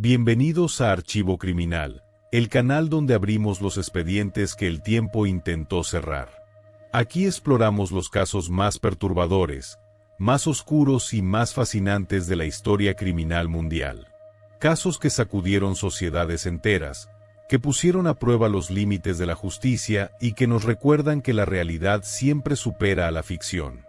Bienvenidos a Archivo Criminal, el canal donde abrimos los expedientes que el tiempo intentó cerrar. Aquí exploramos los casos más perturbadores, más oscuros y más fascinantes de la historia criminal mundial. Casos que sacudieron sociedades enteras, que pusieron a prueba los límites de la justicia y que nos recuerdan que la realidad siempre supera a la ficción.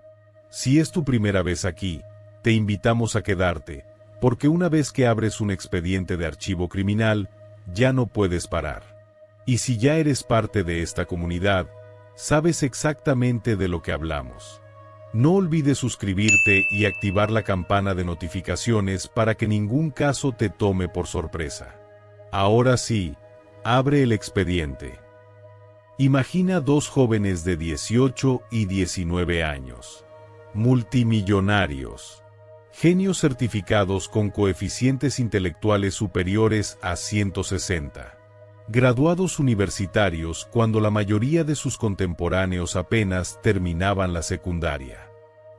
Si es tu primera vez aquí, te invitamos a quedarte, porque una vez que abres un expediente de archivo criminal, ya no puedes parar. Y si ya eres parte de esta comunidad, sabes exactamente de lo que hablamos. No olvides suscribirte y activar la campana de notificaciones para que ningún caso te tome por sorpresa. Ahora sí, abre el expediente. Imagina dos jóvenes de 18 y 19 años. Multimillonarios. Genios certificados con coeficientes intelectuales superiores a 160. Graduados universitarios cuando la mayoría de sus contemporáneos apenas terminaban la secundaria.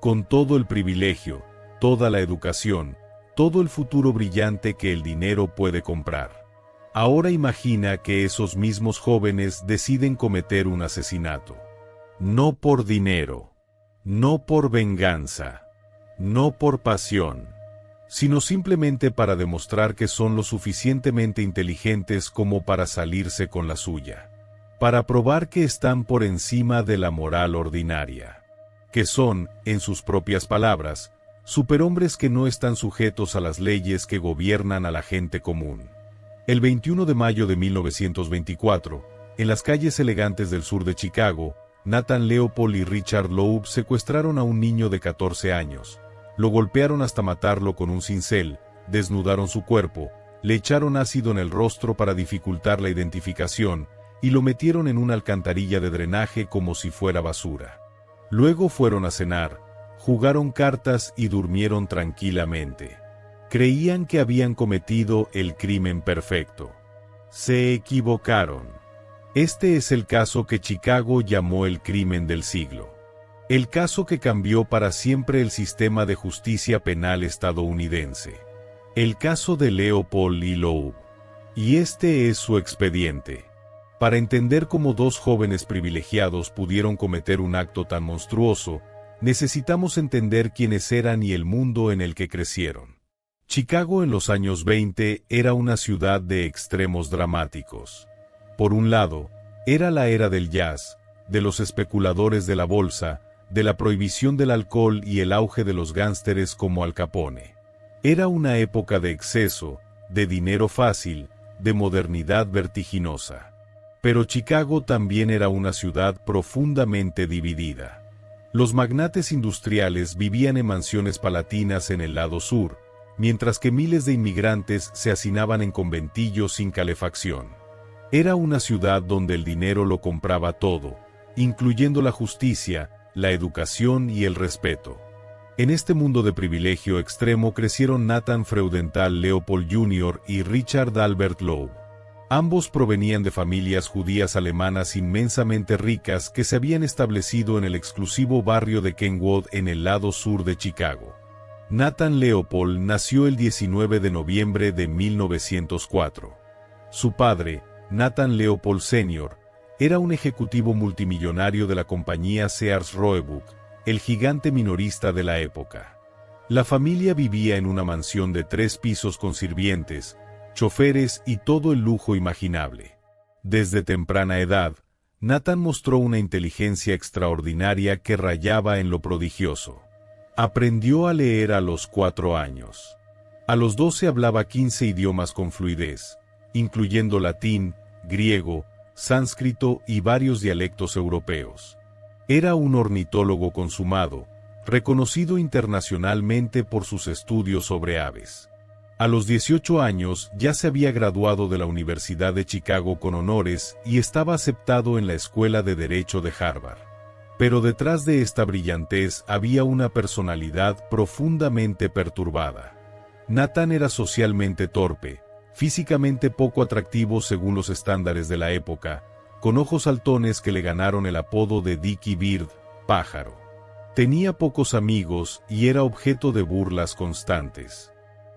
Con todo el privilegio, toda la educación, todo el futuro brillante que el dinero puede comprar. Ahora imagina que esos mismos jóvenes deciden cometer un asesinato. No por dinero, no por venganza, no por pasión, sino simplemente para demostrar que son lo suficientemente inteligentes como para salirse con la suya. Para probar que están por encima de la moral ordinaria. Que son, en sus propias palabras, superhombres que no están sujetos a las leyes que gobiernan a la gente común. El 21 de mayo de 1924, en las calles elegantes del sur de Chicago, Nathan Leopold y Richard Loeb secuestraron a un niño de 14 años. Lo golpearon hasta matarlo con un cincel, desnudaron su cuerpo, le echaron ácido en el rostro para dificultar la identificación y lo metieron en una alcantarilla de drenaje como si fuera basura. Luego fueron a cenar, jugaron cartas y durmieron tranquilamente. Creían que habían cometido el crimen perfecto. Se equivocaron. Este es el caso que Chicago llamó el crimen del siglo. El caso que cambió para siempre el sistema de justicia penal estadounidense. El caso de Leopold y Loeb. Y este es su expediente. Para entender cómo dos jóvenes privilegiados pudieron cometer un acto tan monstruoso, necesitamos entender quiénes eran y el mundo en el que crecieron. Chicago en los años 20 era una ciudad de extremos dramáticos. Por un lado, era la era del jazz, de los especuladores de la bolsa, de la prohibición del alcohol y el auge de los gánsteres como Al Capone. Era una época de exceso, de dinero fácil, de modernidad vertiginosa. Pero Chicago también era una ciudad profundamente dividida. Los magnates industriales vivían en mansiones palatinas en el lado sur, mientras que miles de inmigrantes se hacinaban en conventillos sin calefacción. Era una ciudad donde el dinero lo compraba todo, incluyendo la justicia, la educación y el respeto. En este mundo de privilegio extremo crecieron Nathan Freudenthal Leopold Jr. y Richard Albert Loeb. Ambos provenían de familias judías alemanas inmensamente ricas que se habían establecido en el exclusivo barrio de Kenwood en el lado sur de Chicago. Nathan Leopold nació el 19 de noviembre de 1904. Su padre, Nathan Leopold Sr., era un ejecutivo multimillonario de la compañía Sears Roebuck, el gigante minorista de la época. La familia vivía en una mansión de 3 pisos con sirvientes, choferes y todo el lujo imaginable. Desde temprana edad, Nathan mostró una inteligencia extraordinaria que rayaba en lo prodigioso. Aprendió a leer a los 4 años. A los 12 hablaba 15 idiomas con fluidez, incluyendo latín, griego, sánscrito y varios dialectos europeos. Era un ornitólogo consumado, reconocido internacionalmente por sus estudios sobre aves. A los 18 años ya se había graduado de la Universidad de Chicago con honores y estaba aceptado en la Escuela de Derecho de Harvard. Pero detrás de esta brillantez había una personalidad profundamente perturbada. Nathan era socialmente torpe, físicamente poco atractivo según los estándares de la época, con ojos saltones que le ganaron el apodo de Dickie Bird, pájaro. Tenía pocos amigos y era objeto de burlas constantes.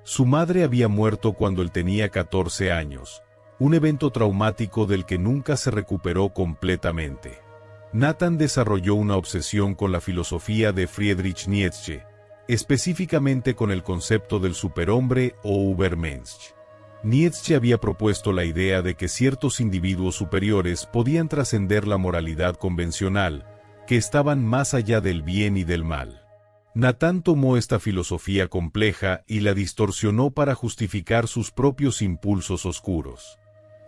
Su madre había muerto cuando él tenía 14 años, un evento traumático del que nunca se recuperó completamente. Nathan desarrolló una obsesión con la filosofía de Friedrich Nietzsche, específicamente con el concepto del superhombre o Übermensch. Nietzsche había propuesto la idea de que ciertos individuos superiores podían trascender la moralidad convencional, que estaban más allá del bien y del mal. Nathan tomó esta filosofía compleja y la distorsionó para justificar sus propios impulsos oscuros.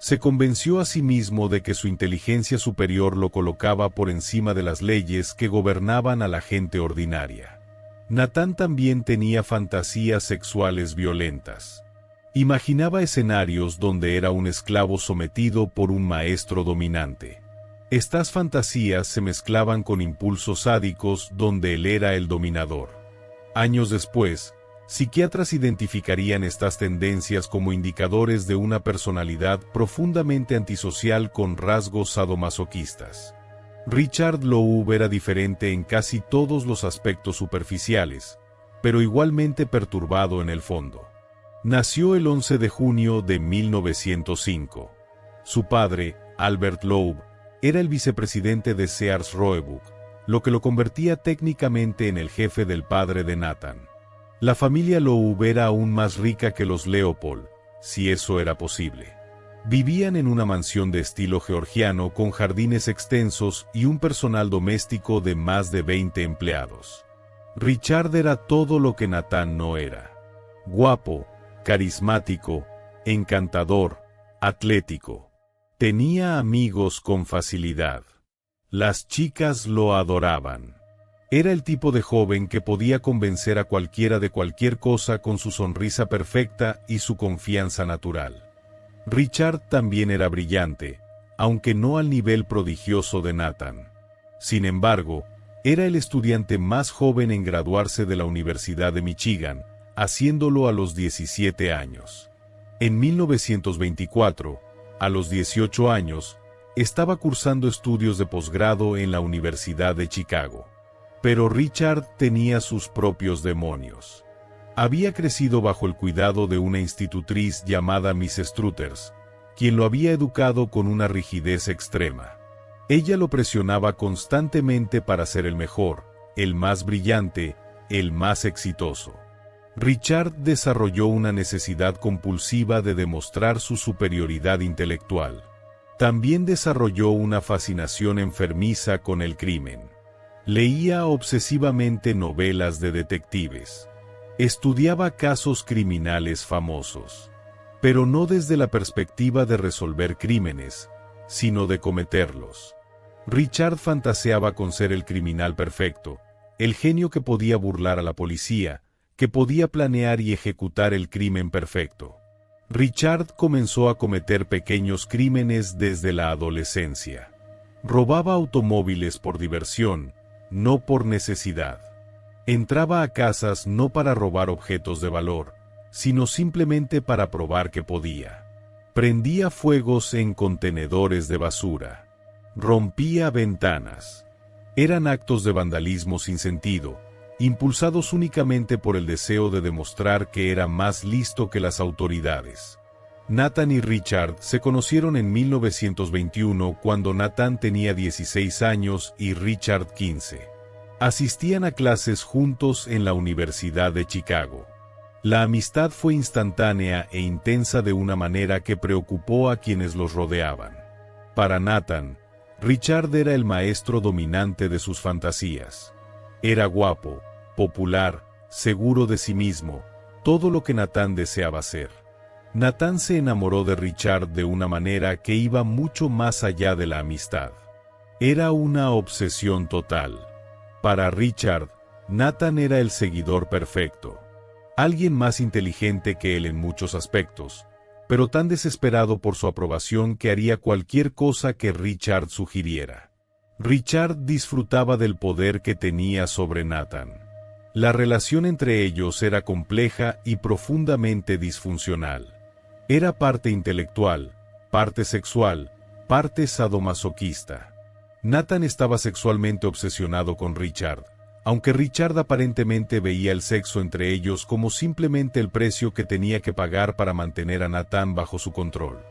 Se convenció a sí mismo de que su inteligencia superior lo colocaba por encima de las leyes que gobernaban a la gente ordinaria. Nathan también tenía fantasías sexuales violentas. Imaginaba escenarios donde era un esclavo sometido por un maestro dominante. Estas fantasías se mezclaban con impulsos sádicos donde él era el dominador. Años después, psiquiatras identificarían estas tendencias como indicadores de una personalidad profundamente antisocial con rasgos sadomasoquistas. Richard Loeb era diferente en casi todos los aspectos superficiales, pero igualmente perturbado en el fondo. Nació el 11 de junio de 1905. Su padre, Albert Loeb, era el vicepresidente de Sears Roebuck, lo que lo convertía técnicamente en el jefe del padre de Nathan. La familia Loeb era aún más rica que los Leopold, si eso era posible. Vivían en una mansión de estilo georgiano con jardines extensos y un personal doméstico de más de 20 empleados. Richard era todo lo que Nathan no era. Guapo, carismático, encantador, atlético. Tenía amigos con facilidad. Las chicas lo adoraban. Era el tipo de joven que podía convencer a cualquiera de cualquier cosa con su sonrisa perfecta y su confianza natural. Richard también era brillante, aunque no al nivel prodigioso de Nathan. Sin embargo, era el estudiante más joven en graduarse de la Universidad de Michigan, haciéndolo a los 17 años. En 1924, a los 18 años, estaba cursando estudios de posgrado en la Universidad de Chicago. Pero Richard tenía sus propios demonios. Había crecido bajo el cuidado de una institutriz llamada Miss Struthers, quien lo había educado con una rigidez extrema. Ella lo presionaba constantemente para ser el mejor, el más brillante, el más exitoso. Richard desarrolló una necesidad compulsiva de demostrar su superioridad intelectual. También desarrolló una fascinación enfermiza con el crimen. Leía obsesivamente novelas de detectives. Estudiaba casos criminales famosos. Pero no desde la perspectiva de resolver crímenes, sino de cometerlos. Richard fantaseaba con ser el criminal perfecto, el genio que podía burlar a la policía, que podía planear y ejecutar el crimen perfecto. Richard comenzó a cometer pequeños crímenes desde la adolescencia. Robaba automóviles por diversión, no por necesidad. Entraba a casas no para robar objetos de valor, sino simplemente para probar que podía. Prendía fuegos en contenedores de basura. Rompía ventanas. Eran actos de vandalismo sin sentido, impulsados únicamente por el deseo de demostrar que era más listo que las autoridades. Nathan y Richard se conocieron en 1921 cuando Nathan tenía 16 años y Richard 15. Asistían a clases juntos en la Universidad de Chicago. La amistad fue instantánea e intensa de una manera que preocupó a quienes los rodeaban. Para Nathan, Richard era el maestro dominante de sus fantasías. Era guapo, popular, seguro de sí mismo, todo lo que Nathan deseaba ser. Nathan se enamoró de Richard de una manera que iba mucho más allá de la amistad. Era una obsesión total. Para Richard, Nathan era el seguidor perfecto. Alguien más inteligente que él en muchos aspectos, pero tan desesperado por su aprobación que haría cualquier cosa que Richard sugiriera. Richard disfrutaba del poder que tenía sobre Nathan. La relación entre ellos era compleja y profundamente disfuncional. Era parte intelectual, parte sexual, parte sadomasoquista. Nathan estaba sexualmente obsesionado con Richard, aunque Richard aparentemente veía el sexo entre ellos como simplemente el precio que tenía que pagar para mantener a Nathan bajo su control.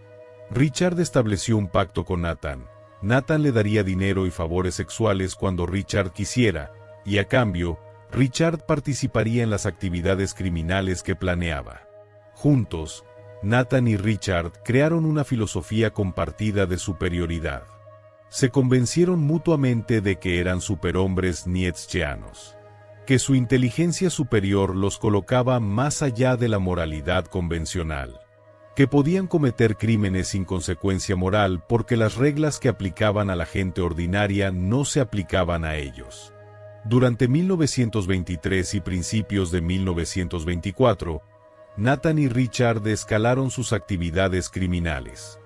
Richard estableció un pacto con Nathan. Nathan le daría dinero y favores sexuales cuando Richard quisiera, y a cambio, Richard participaría en las actividades criminales que planeaba. Juntos, Nathan y Richard crearon una filosofía compartida de superioridad. Se convencieron mutuamente de que eran superhombres nietzscheanos, que su inteligencia superior los colocaba más allá de la moralidad convencional, que podían cometer crímenes sin consecuencia moral porque las reglas que aplicaban a la gente ordinaria no se aplicaban a ellos. Durante 1923 y principios de 1924, Nathan y Richard escalaron sus actividades criminales.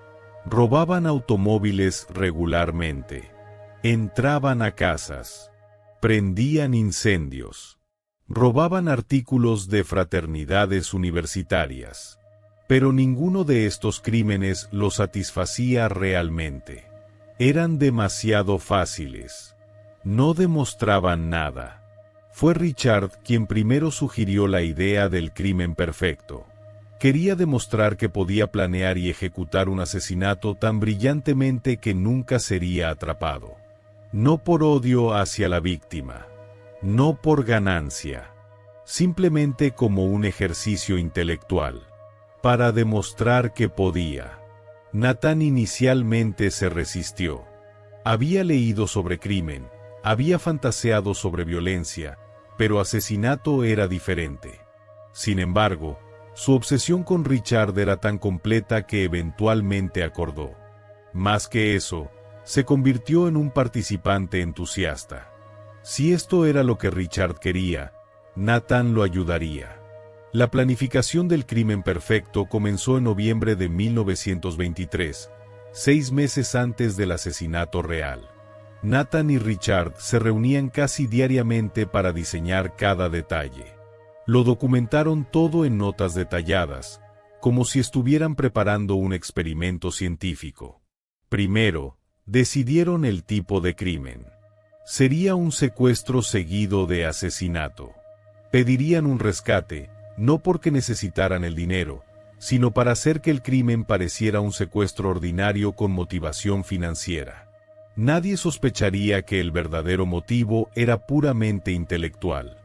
Robaban automóviles regularmente. Entraban a casas. Prendían incendios. Robaban artículos de fraternidades universitarias. Pero ninguno de estos crímenes los satisfacía realmente. Eran demasiado fáciles. No demostraban nada. Fue Richard quien primero sugirió la idea del crimen perfecto. Quería demostrar que podía planear y ejecutar un asesinato tan brillantemente que nunca sería atrapado. No por odio hacia la víctima. No por ganancia. Simplemente como un ejercicio intelectual. Para demostrar que podía. Nathan inicialmente se resistió. Había leído sobre crimen. Había fantaseado sobre violencia, pero asesinato era diferente. Sin embargo, su obsesión con Richard era tan completa que eventualmente acordó. Más que eso, se convirtió en un participante entusiasta. Si esto era lo que Richard quería, Nathan lo ayudaría. La planificación del crimen perfecto comenzó en noviembre de 1923, 6 meses antes del asesinato real. Nathan y Richard se reunían casi diariamente para diseñar cada detalle. Lo documentaron todo en notas detalladas, como si estuvieran preparando un experimento científico. Primero, decidieron el tipo de crimen. Sería un secuestro seguido de asesinato. Pedirían un rescate, no porque necesitaran el dinero, sino para hacer que el crimen pareciera un secuestro ordinario con motivación financiera. Nadie sospecharía que el verdadero motivo era puramente intelectual.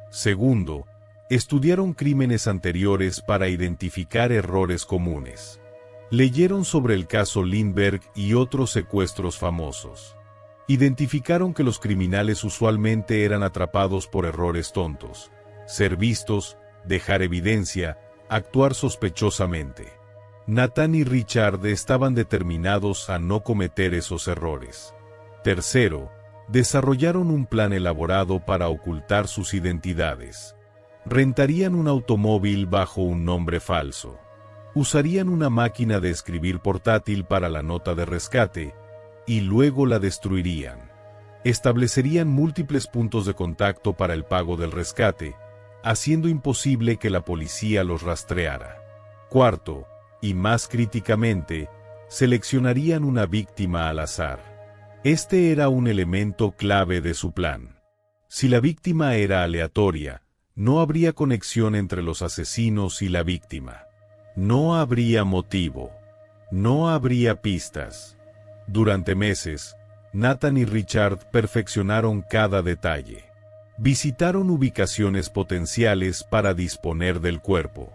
Segundo, estudiaron crímenes anteriores para identificar errores comunes. Leyeron sobre el caso Lindbergh y otros secuestros famosos. Identificaron que los criminales usualmente eran atrapados por errores tontos: ser vistos, dejar evidencia, actuar sospechosamente. Nathan y Richard estaban determinados a no cometer esos errores. Tercero, desarrollaron un plan elaborado para ocultar sus identidades. Rentarían un automóvil bajo un nombre falso. Usarían una máquina de escribir portátil para la nota de rescate, y luego la destruirían. Establecerían múltiples puntos de contacto para el pago del rescate, haciendo imposible que la policía los rastreara. Cuarto, y más críticamente, seleccionarían una víctima al azar. Este era un elemento clave de su plan. Si la víctima era aleatoria, no habría conexión entre los asesinos y la víctima. No habría motivo. No habría pistas. Durante meses, Nathan y Richard perfeccionaron cada detalle. Visitaron ubicaciones potenciales para disponer del cuerpo.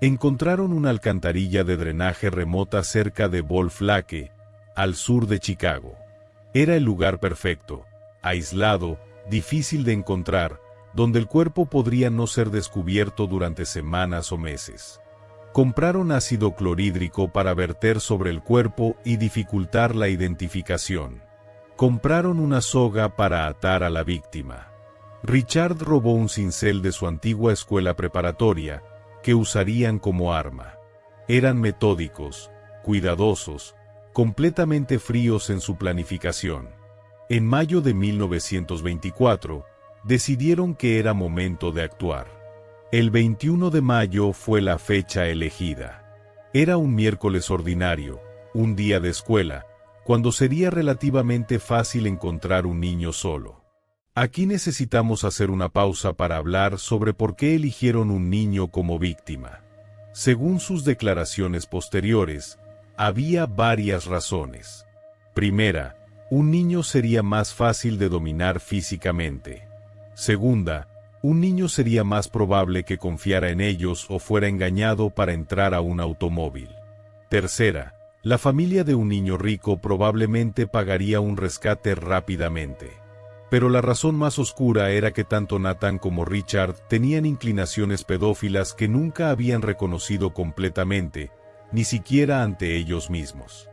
Encontraron una alcantarilla de drenaje remota cerca de Wolf Lake, al sur de Chicago. Era el lugar perfecto, aislado, difícil de encontrar, donde el cuerpo podría no ser descubierto durante semanas o meses. Compraron ácido clorhídrico para verter sobre el cuerpo y dificultar la identificación. Compraron una soga para atar a la víctima. Richard robó un cincel de su antigua escuela preparatoria, que usarían como arma. Eran metódicos, cuidadosos, completamente fríos en su planificación. En mayo de 1924, decidieron que era momento de actuar. El 21 de mayo fue la fecha elegida. Era un miércoles ordinario, un día de escuela, cuando sería relativamente fácil encontrar un niño solo. Aquí necesitamos hacer una pausa para hablar sobre por qué eligieron un niño como víctima. Según sus declaraciones posteriores, había varias razones. Primera, un niño sería más fácil de dominar físicamente. Segunda, un niño sería más probable que confiara en ellos o fuera engañado para entrar a un automóvil. Tercera, la familia de un niño rico probablemente pagaría un rescate rápidamente. Pero la razón más oscura era que tanto Nathan como Richard tenían inclinaciones pedófilas que nunca habían reconocido completamente, ni siquiera ante ellos mismos.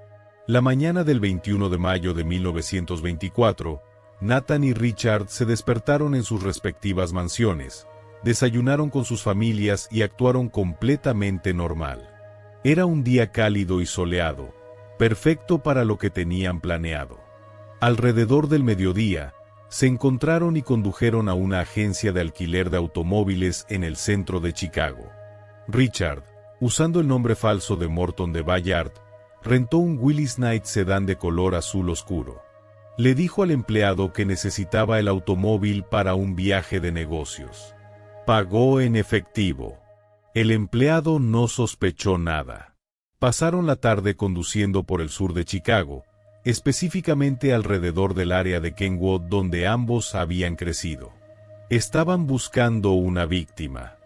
La mañana del 21 de mayo de 1924, Nathan y Richard se despertaron en sus respectivas mansiones, desayunaron con sus familias y actuaron completamente normal. Era un día cálido y soleado, perfecto para lo que tenían planeado. Alrededor del mediodía, se encontraron y condujeron a una agencia de alquiler de automóviles en el centro de Chicago. Richard, usando el nombre falso de Morton de Bayard, rentó un Willys Knight sedán de color azul oscuro. Le dijo al empleado que necesitaba el automóvil para un viaje de negocios. Pagó en efectivo. El empleado no sospechó nada. Pasaron la tarde conduciendo por el sur de Chicago, específicamente alrededor del área de Kenwood donde ambos habían crecido. Estaban buscando una víctima.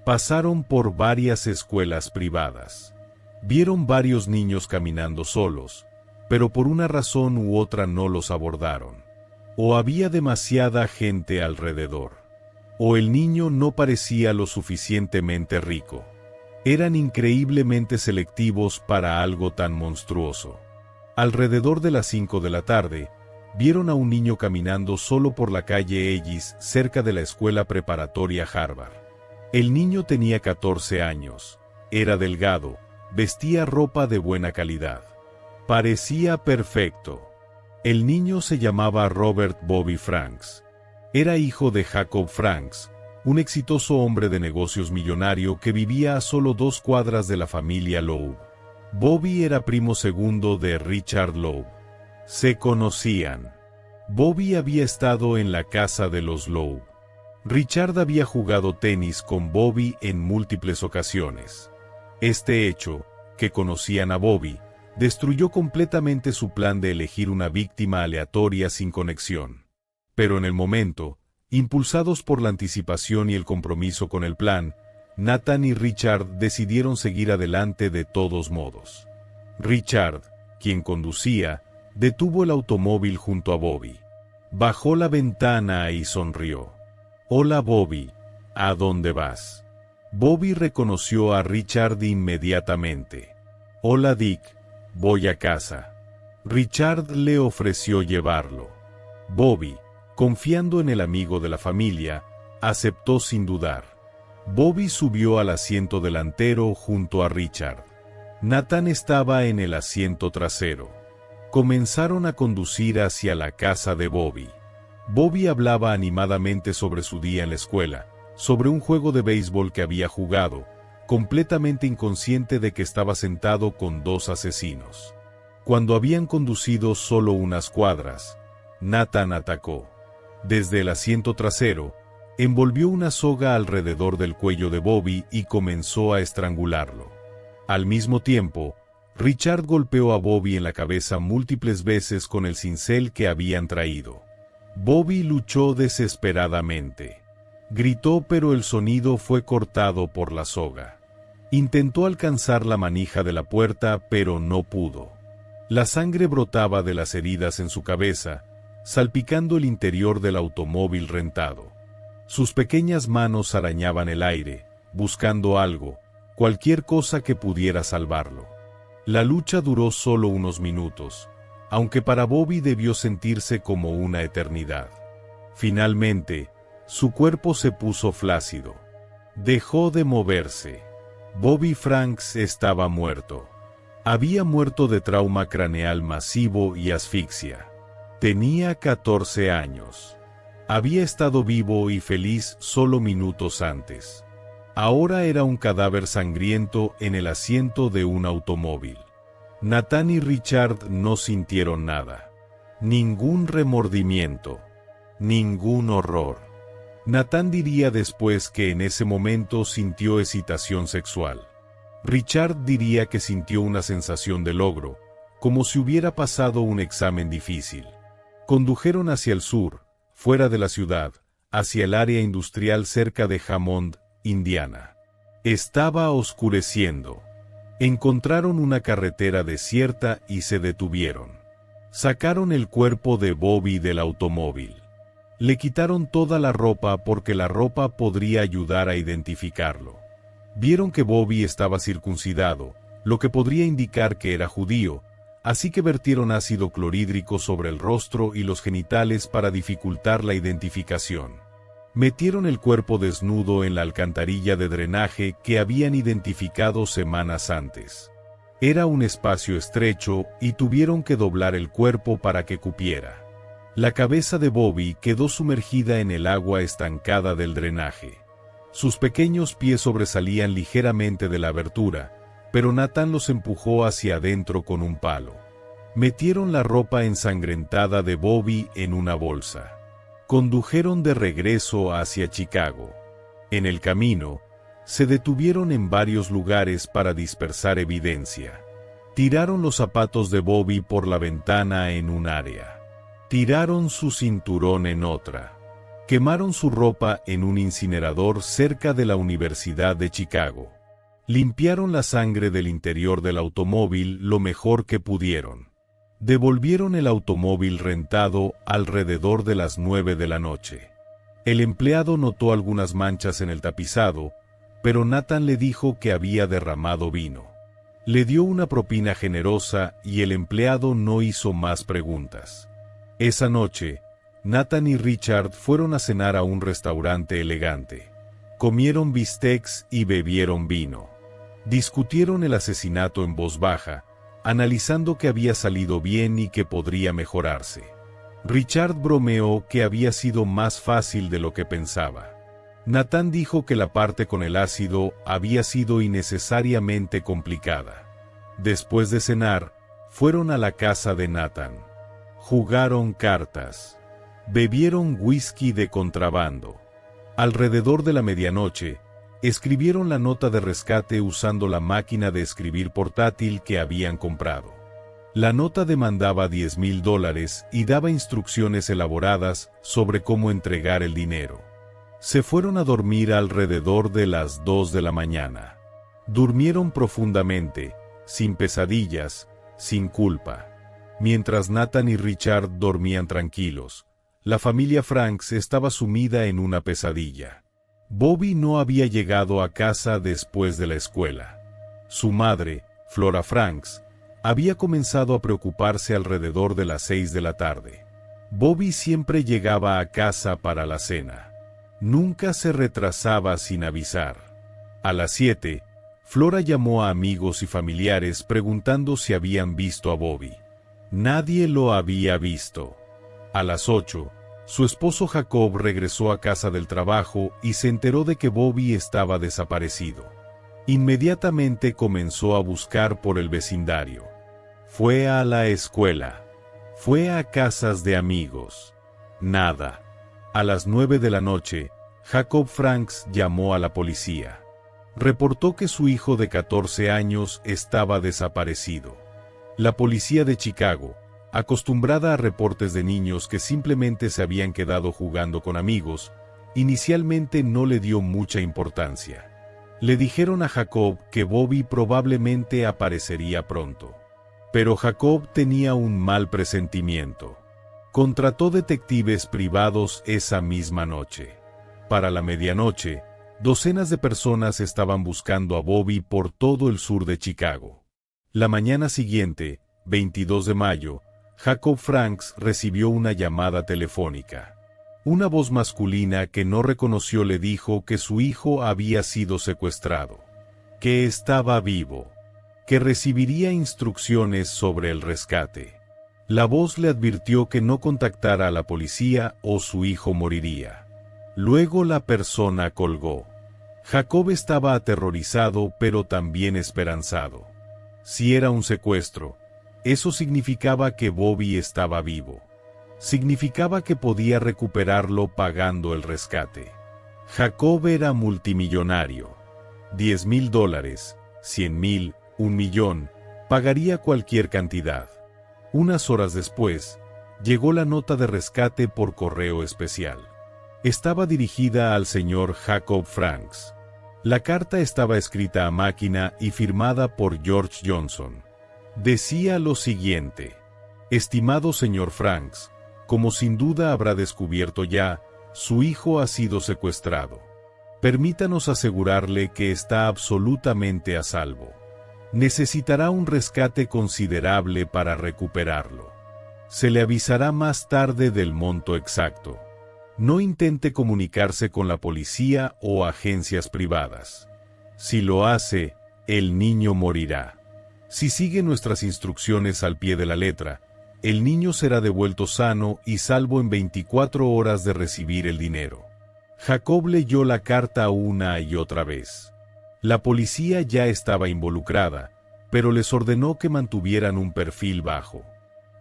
Pasaron por varias escuelas privadas. Vieron varios niños caminando solos, pero por una razón u otra no los abordaron. O había demasiada gente alrededor. O el niño no parecía lo suficientemente rico. Eran increíblemente selectivos para algo tan monstruoso. Alrededor de las 5 de la tarde, vieron a un niño caminando solo por la calle Ellis cerca de la escuela preparatoria Harvard. El niño tenía 14 años, era delgado, vestía ropa de buena calidad. Parecía perfecto. El niño se llamaba Robert Bobby Franks. Era hijo de Jacob Franks, un exitoso hombre de negocios millonario que vivía a solo 2 cuadras de la familia Loeb. Bobby era primo segundo de Richard Loeb. Se conocían. Bobby había estado en la casa de los Loeb. Richard había jugado tenis con Bobby en múltiples ocasiones. Este hecho, que conocían a Bobby, destruyó completamente su plan de elegir una víctima aleatoria sin conexión. Pero en el momento, impulsados por la anticipación y el compromiso con el plan, Nathan y Richard decidieron seguir adelante de todos modos. Richard, quien conducía, detuvo el automóvil junto a Bobby. Bajó la ventana y sonrió. «Hola Bobby, ¿a dónde vas?» Bobby reconoció a Richard inmediatamente. «Hola Dick, voy a casa». Richard le ofreció llevarlo. Bobby, confiando en el amigo de la familia, aceptó sin dudar. Bobby subió al asiento delantero junto a Richard. Nathan estaba en el asiento trasero. Comenzaron a conducir hacia la casa de Bobby. Bobby hablaba animadamente sobre su día en la escuela, sobre un juego de béisbol que había jugado, completamente inconsciente de que estaba sentado con 2 asesinos. Cuando habían conducido solo unas cuadras, Nathan atacó. Desde el asiento trasero, envolvió una soga alrededor del cuello de Bobby y comenzó a estrangularlo. Al mismo tiempo, Richard golpeó a Bobby en la cabeza múltiples veces con el cincel que habían traído. Bobby luchó desesperadamente. Gritó, pero el sonido fue cortado por la soga. Intentó alcanzar la manija de la puerta, pero no pudo. La sangre brotaba de las heridas en su cabeza, salpicando el interior del automóvil rentado. Sus pequeñas manos arañaban el aire, buscando algo, cualquier cosa que pudiera salvarlo. La lucha duró solo unos minutos, aunque para Bobby debió sentirse como una eternidad. Finalmente, su cuerpo se puso flácido. Dejó de moverse. Bobby Franks estaba muerto. Había muerto de trauma craneal masivo y asfixia. Tenía 14 años. Había estado vivo y feliz solo minutos antes. Ahora era un cadáver sangriento en el asiento de un automóvil. Nathan y Richard no sintieron nada. Ningún remordimiento. Ningún horror. Nathan diría después que en ese momento sintió excitación sexual. Richard diría que sintió una sensación de logro, como si hubiera pasado un examen difícil. Condujeron hacia el sur, fuera de la ciudad, hacia el área industrial cerca de Hammond, Indiana. Estaba oscureciendo. Encontraron una carretera desierta y se detuvieron. Sacaron el cuerpo de Bobby del automóvil. Le quitaron toda la ropa porque la ropa podría ayudar a identificarlo. Vieron que Bobby estaba circuncidado, lo que podría indicar que era judío, así que vertieron ácido clorhídrico sobre el rostro y los genitales para dificultar la identificación. Metieron el cuerpo desnudo en la alcantarilla de drenaje que habían identificado semanas antes. Era un espacio estrecho y tuvieron que doblar el cuerpo para que cupiera. La cabeza de Bobby quedó sumergida en el agua estancada del drenaje. Sus pequeños pies sobresalían ligeramente de la abertura, pero Nathan los empujó hacia adentro con un palo. Metieron la ropa ensangrentada de Bobby en una bolsa. Condujeron de regreso hacia Chicago. En el camino, se detuvieron en varios lugares para dispersar evidencia. Tiraron los zapatos de Bobby por la ventana en un área. Tiraron su cinturón en otra. Quemaron su ropa en un incinerador cerca de la Universidad de Chicago. Limpiaron la sangre del interior del automóvil lo mejor que pudieron. Devolvieron el automóvil rentado alrededor de las 9 de la noche. El empleado notó algunas manchas en el tapizado, pero Nathan le dijo que había derramado vino. Le dio una propina generosa y el empleado no hizo más preguntas. Esa noche, Nathan y Richard fueron a cenar a un restaurante elegante. Comieron bistecs y bebieron vino. Discutieron el asesinato en voz baja, analizando que había salido bien y que podría mejorarse. Richard bromeó que había sido más fácil de lo que pensaba. Nathan dijo que la parte con el ácido había sido innecesariamente complicada. Después de cenar, fueron a la casa de Nathan. Jugaron cartas. Bebieron whisky de contrabando. Alrededor de la medianoche, escribieron la nota de rescate usando la máquina de escribir portátil que habían comprado. La nota demandaba $10,000 y daba instrucciones elaboradas sobre cómo entregar el dinero. Se fueron a dormir alrededor de las 2 de la mañana. Durmieron profundamente, sin pesadillas, sin culpa. Mientras Nathan y Richard dormían tranquilos, la familia Franks estaba sumida en una pesadilla. Bobby no había llegado a casa después de la escuela. Su madre, Flora Franks, había comenzado a preocuparse alrededor de las 6 de la tarde. Bobby siempre llegaba a casa para la cena. Nunca se retrasaba sin avisar. A las 7, Flora llamó a amigos y familiares preguntando si habían visto a Bobby. Nadie lo había visto. A las 8, su esposo Jacob regresó a casa del trabajo y se enteró de que Bobby estaba desaparecido. Inmediatamente comenzó a buscar por el vecindario. Fue a la escuela. Fue a casas de amigos. Nada. A las 9 de la noche, Jacob Franks llamó a la policía. Reportó que su hijo de 14 años estaba desaparecido. La policía de Chicago, acostumbrada a reportes de niños que simplemente se habían quedado jugando con amigos, inicialmente no le dio mucha importancia. Le dijeron a Jacob que Bobby probablemente aparecería pronto. Pero Jacob tenía un mal presentimiento. Contrató detectives privados esa misma noche. Para la medianoche, docenas de personas estaban buscando a Bobby por todo el sur de Chicago. La mañana siguiente, 22 de mayo, Jacob Franks recibió una llamada telefónica. Una voz masculina que no reconoció le dijo que su hijo había sido secuestrado, que estaba vivo, que recibiría instrucciones sobre el rescate. La voz le advirtió que no contactara a la policía o su hijo moriría. Luego la persona colgó. Jacob estaba aterrorizado pero también esperanzado. Si era un secuestro, eso significaba que Bobby estaba vivo. Significaba que podía recuperarlo pagando el rescate. Jacob era multimillonario. $10,000, 100,000, 1,000,000, pagaría cualquier cantidad. Unas horas después, llegó la nota de rescate por correo especial. Estaba dirigida al señor Jacob Franks. La carta estaba escrita a máquina y firmada por George Johnson. Decía lo siguiente: estimado señor Franks, como sin duda habrá descubierto ya, su hijo ha sido secuestrado. Permítanos asegurarle que está absolutamente a salvo. Necesitará un rescate considerable para recuperarlo. Se le avisará más tarde del monto exacto. No intente comunicarse con la policía o agencias privadas. Si lo hace, el niño morirá. Si sigue nuestras instrucciones al pie de la letra, el niño será devuelto sano y salvo en 24 horas de recibir el dinero. Jacob leyó la carta una y otra vez. La policía ya estaba involucrada, pero les ordenó que mantuvieran un perfil bajo.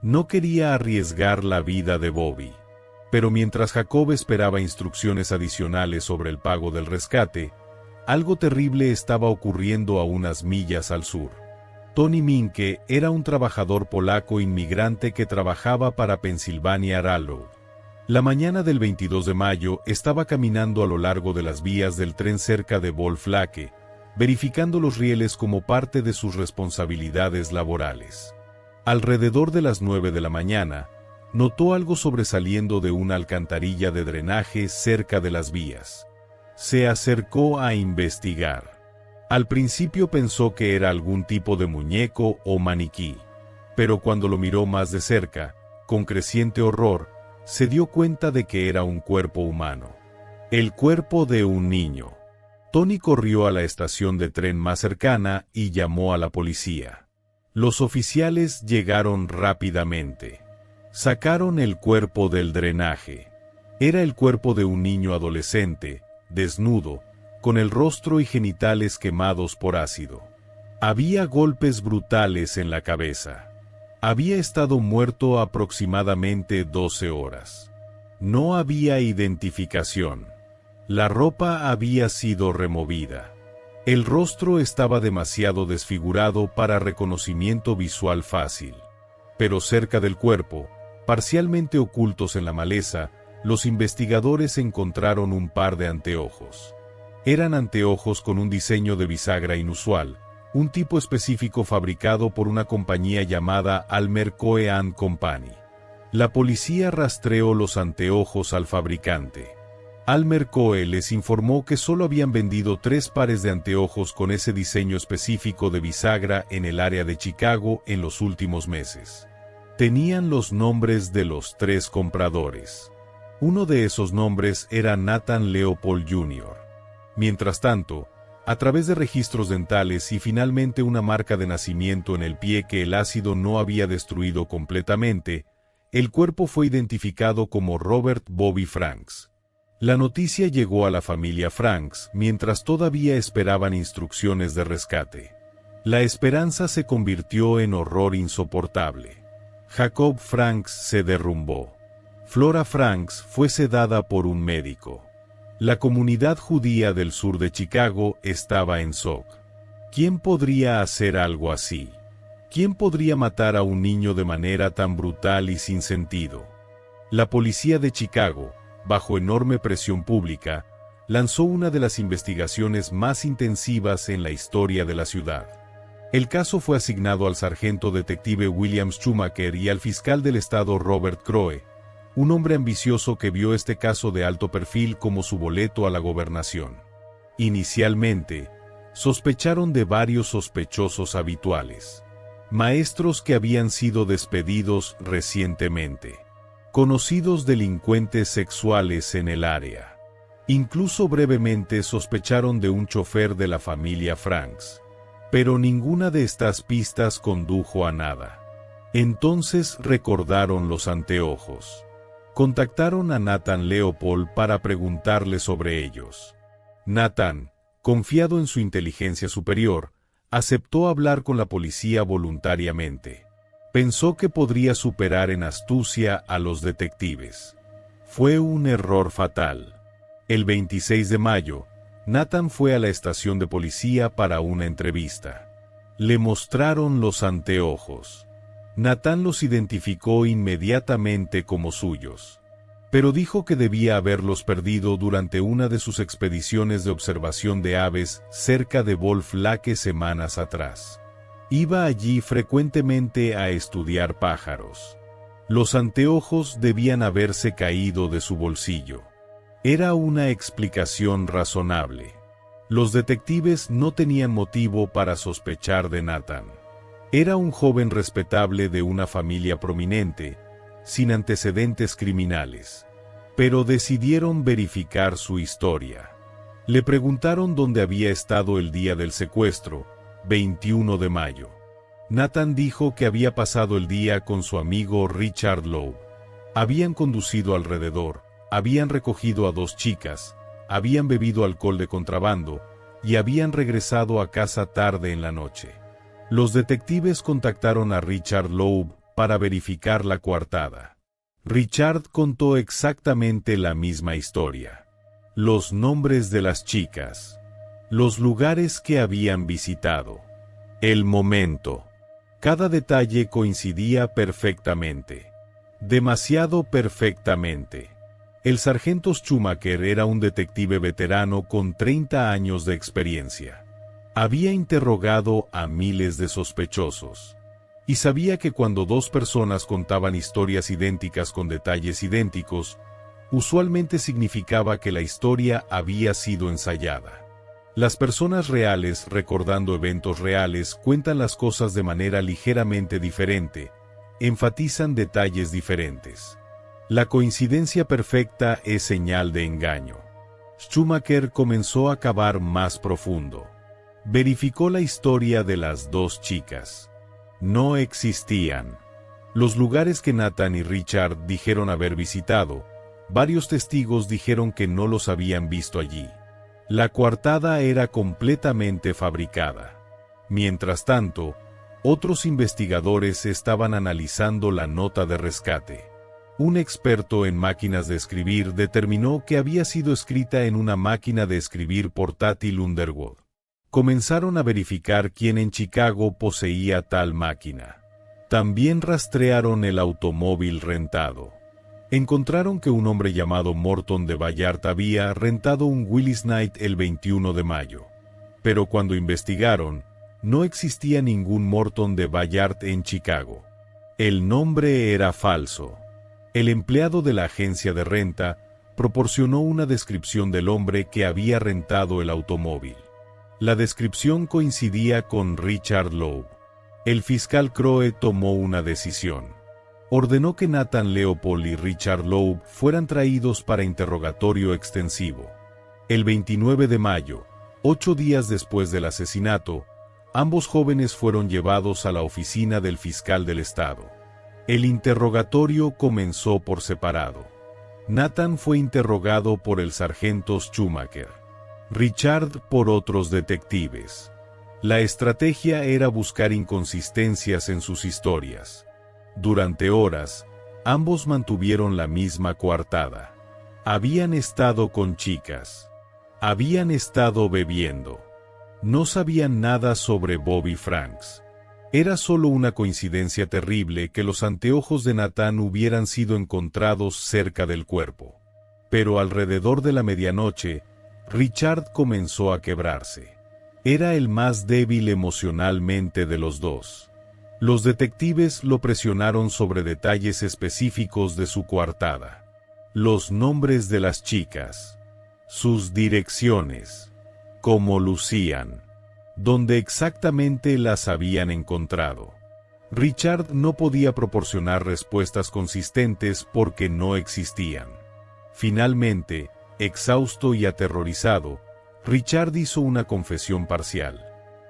No quería arriesgar la vida de Bobby. Pero mientras Jacob esperaba instrucciones adicionales sobre el pago del rescate, algo terrible estaba ocurriendo a unas millas al sur. Tony Minke era un trabajador polaco inmigrante que trabajaba para Pennsylvania Railroad. La mañana del 22 de mayo estaba caminando a lo largo de las vías del tren cerca de Wolf Lake, verificando los rieles como parte de sus responsabilidades laborales. Alrededor de las 9 de la mañana, notó algo sobresaliendo de una alcantarilla de drenaje cerca de las vías. Se acercó a investigar. Al principio pensó que era algún tipo de muñeco o maniquí, pero cuando lo miró más de cerca, con creciente horror, se dio cuenta de que era un cuerpo humano. El cuerpo de un niño. Tony corrió a la estación de tren más cercana y llamó a la policía. Los oficiales llegaron rápidamente. Sacaron el cuerpo del drenaje. Era el cuerpo de un niño adolescente, desnudo, con el rostro y genitales quemados por ácido. Había golpes brutales en la cabeza. Había estado muerto aproximadamente 12 horas. No había identificación. La ropa había sido removida. El rostro estaba demasiado desfigurado para reconocimiento visual fácil. Pero cerca del cuerpo, parcialmente ocultos en la maleza, los investigadores encontraron un par de anteojos. Eran anteojos con un diseño de bisagra inusual, un tipo específico fabricado por una compañía llamada Almer Coe & Company. La policía rastreó los anteojos al fabricante. Almer Coe les informó que solo habían vendido 3 pares de anteojos con ese diseño específico de bisagra en el área de Chicago en los últimos meses. Tenían los nombres de los 3 compradores. Uno de esos nombres era Nathan Leopold Jr. Mientras tanto, a través de registros dentales y finalmente una marca de nacimiento en el pie que el ácido no había destruido completamente, el cuerpo fue identificado como Robert Bobby Franks. La noticia llegó a la familia Franks mientras todavía esperaban instrucciones de rescate. La esperanza se convirtió en horror insoportable. Jacob Franks se derrumbó. Flora Franks fue sedada por un médico. La comunidad judía del sur de Chicago estaba en shock. ¿Quién podría hacer algo así? ¿Quién podría matar a un niño de manera tan brutal y sin sentido? La policía de Chicago, bajo enorme presión pública, lanzó una de las investigaciones más intensivas en la historia de la ciudad. El caso fue asignado al sargento detective William Schumacher y al fiscal del estado Robert Crowe, un hombre ambicioso que vio este caso de alto perfil como su boleto a la gobernación. Inicialmente, sospecharon de varios sospechosos habituales. Maestros que habían sido despedidos recientemente. Conocidos delincuentes sexuales en el área. Incluso brevemente sospecharon de un chofer de la familia Franks. Pero ninguna de estas pistas condujo a nada. Entonces recordaron los anteojos. Contactaron a Nathan Leopold para preguntarle sobre ellos. Nathan, confiado en su inteligencia superior, aceptó hablar con la policía voluntariamente. Pensó que podría superar en astucia a los detectives. Fue un error fatal. El 26 de mayo, Nathan fue a la estación de policía para una entrevista. Le mostraron los anteojos. Nathan los identificó inmediatamente como suyos, pero dijo que debía haberlos perdido durante una de sus expediciones de observación de aves cerca de Wolf Lake semanas atrás. Iba allí frecuentemente a estudiar pájaros. Los anteojos debían haberse caído de su bolsillo. Era una explicación razonable. Los detectives no tenían motivo para sospechar de Nathan. Era un joven respetable de una familia prominente, sin antecedentes criminales. Pero decidieron verificar su historia. Le preguntaron dónde había estado el día del secuestro, 21 de mayo. Nathan dijo que había pasado el día con su amigo Richard Loeb. Habían conducido alrededor, habían recogido a 2 chicas, habían bebido alcohol de contrabando y habían regresado a casa tarde en la noche. Los detectives contactaron a Richard Loeb para verificar la coartada. Richard contó exactamente la misma historia. Los nombres de las chicas, los lugares que habían visitado, el momento. Cada detalle coincidía perfectamente. Demasiado perfectamente. El sargento Schumacher era un detective veterano con 30 años de experiencia. Había interrogado a miles de sospechosos. Y sabía que cuando 2 personas contaban historias idénticas con detalles idénticos, usualmente significaba que la historia había sido ensayada. Las personas reales, recordando eventos reales, cuentan las cosas de manera ligeramente diferente, enfatizan detalles diferentes. La coincidencia perfecta es señal de engaño. Schumacher comenzó a cavar más profundo. Verificó la historia de las 2 chicas. No existían. Los lugares que Nathan y Richard dijeron haber visitado, varios testigos dijeron que no los habían visto allí. La coartada era completamente fabricada. Mientras tanto, otros investigadores estaban analizando la nota de rescate. Un experto en máquinas de escribir determinó que había sido escrita en una máquina de escribir portátil Underwood. Comenzaron a verificar quién en Chicago poseía tal máquina. También rastrearon el automóvil rentado. Encontraron que un hombre llamado Morton de Bayard había rentado un Willys Knight el 21 de mayo. Pero cuando investigaron, no existía ningún Morton de Bayard en Chicago. El nombre era falso. El empleado de la agencia de renta proporcionó una descripción del hombre que había rentado el automóvil. La descripción coincidía con Richard Loeb. El fiscal Crowe tomó una decisión. Ordenó que Nathan Leopold y Richard Loeb fueran traídos para interrogatorio extensivo. El 29 de mayo, 8 días después del asesinato, ambos jóvenes fueron llevados a la oficina del fiscal del estado. El interrogatorio comenzó por separado. Nathan fue interrogado por el sargento Schumacher. Richard por otros detectives. La estrategia era buscar inconsistencias en sus historias. Durante horas, ambos mantuvieron la misma coartada. Habían estado con chicas. Habían estado bebiendo. No sabían nada sobre Bobby Franks. Era solo una coincidencia terrible que los anteojos de Nathan hubieran sido encontrados cerca del cuerpo. Pero alrededor de la medianoche, Richard comenzó a quebrarse. Era el más débil emocionalmente de los 2. Los detectives lo presionaron sobre detalles específicos de su coartada. Los nombres de las chicas, sus direcciones, cómo lucían, dónde exactamente las habían encontrado. Richard no podía proporcionar respuestas consistentes porque no existían. Finalmente, exhausto y aterrorizado, Richard hizo una confesión parcial.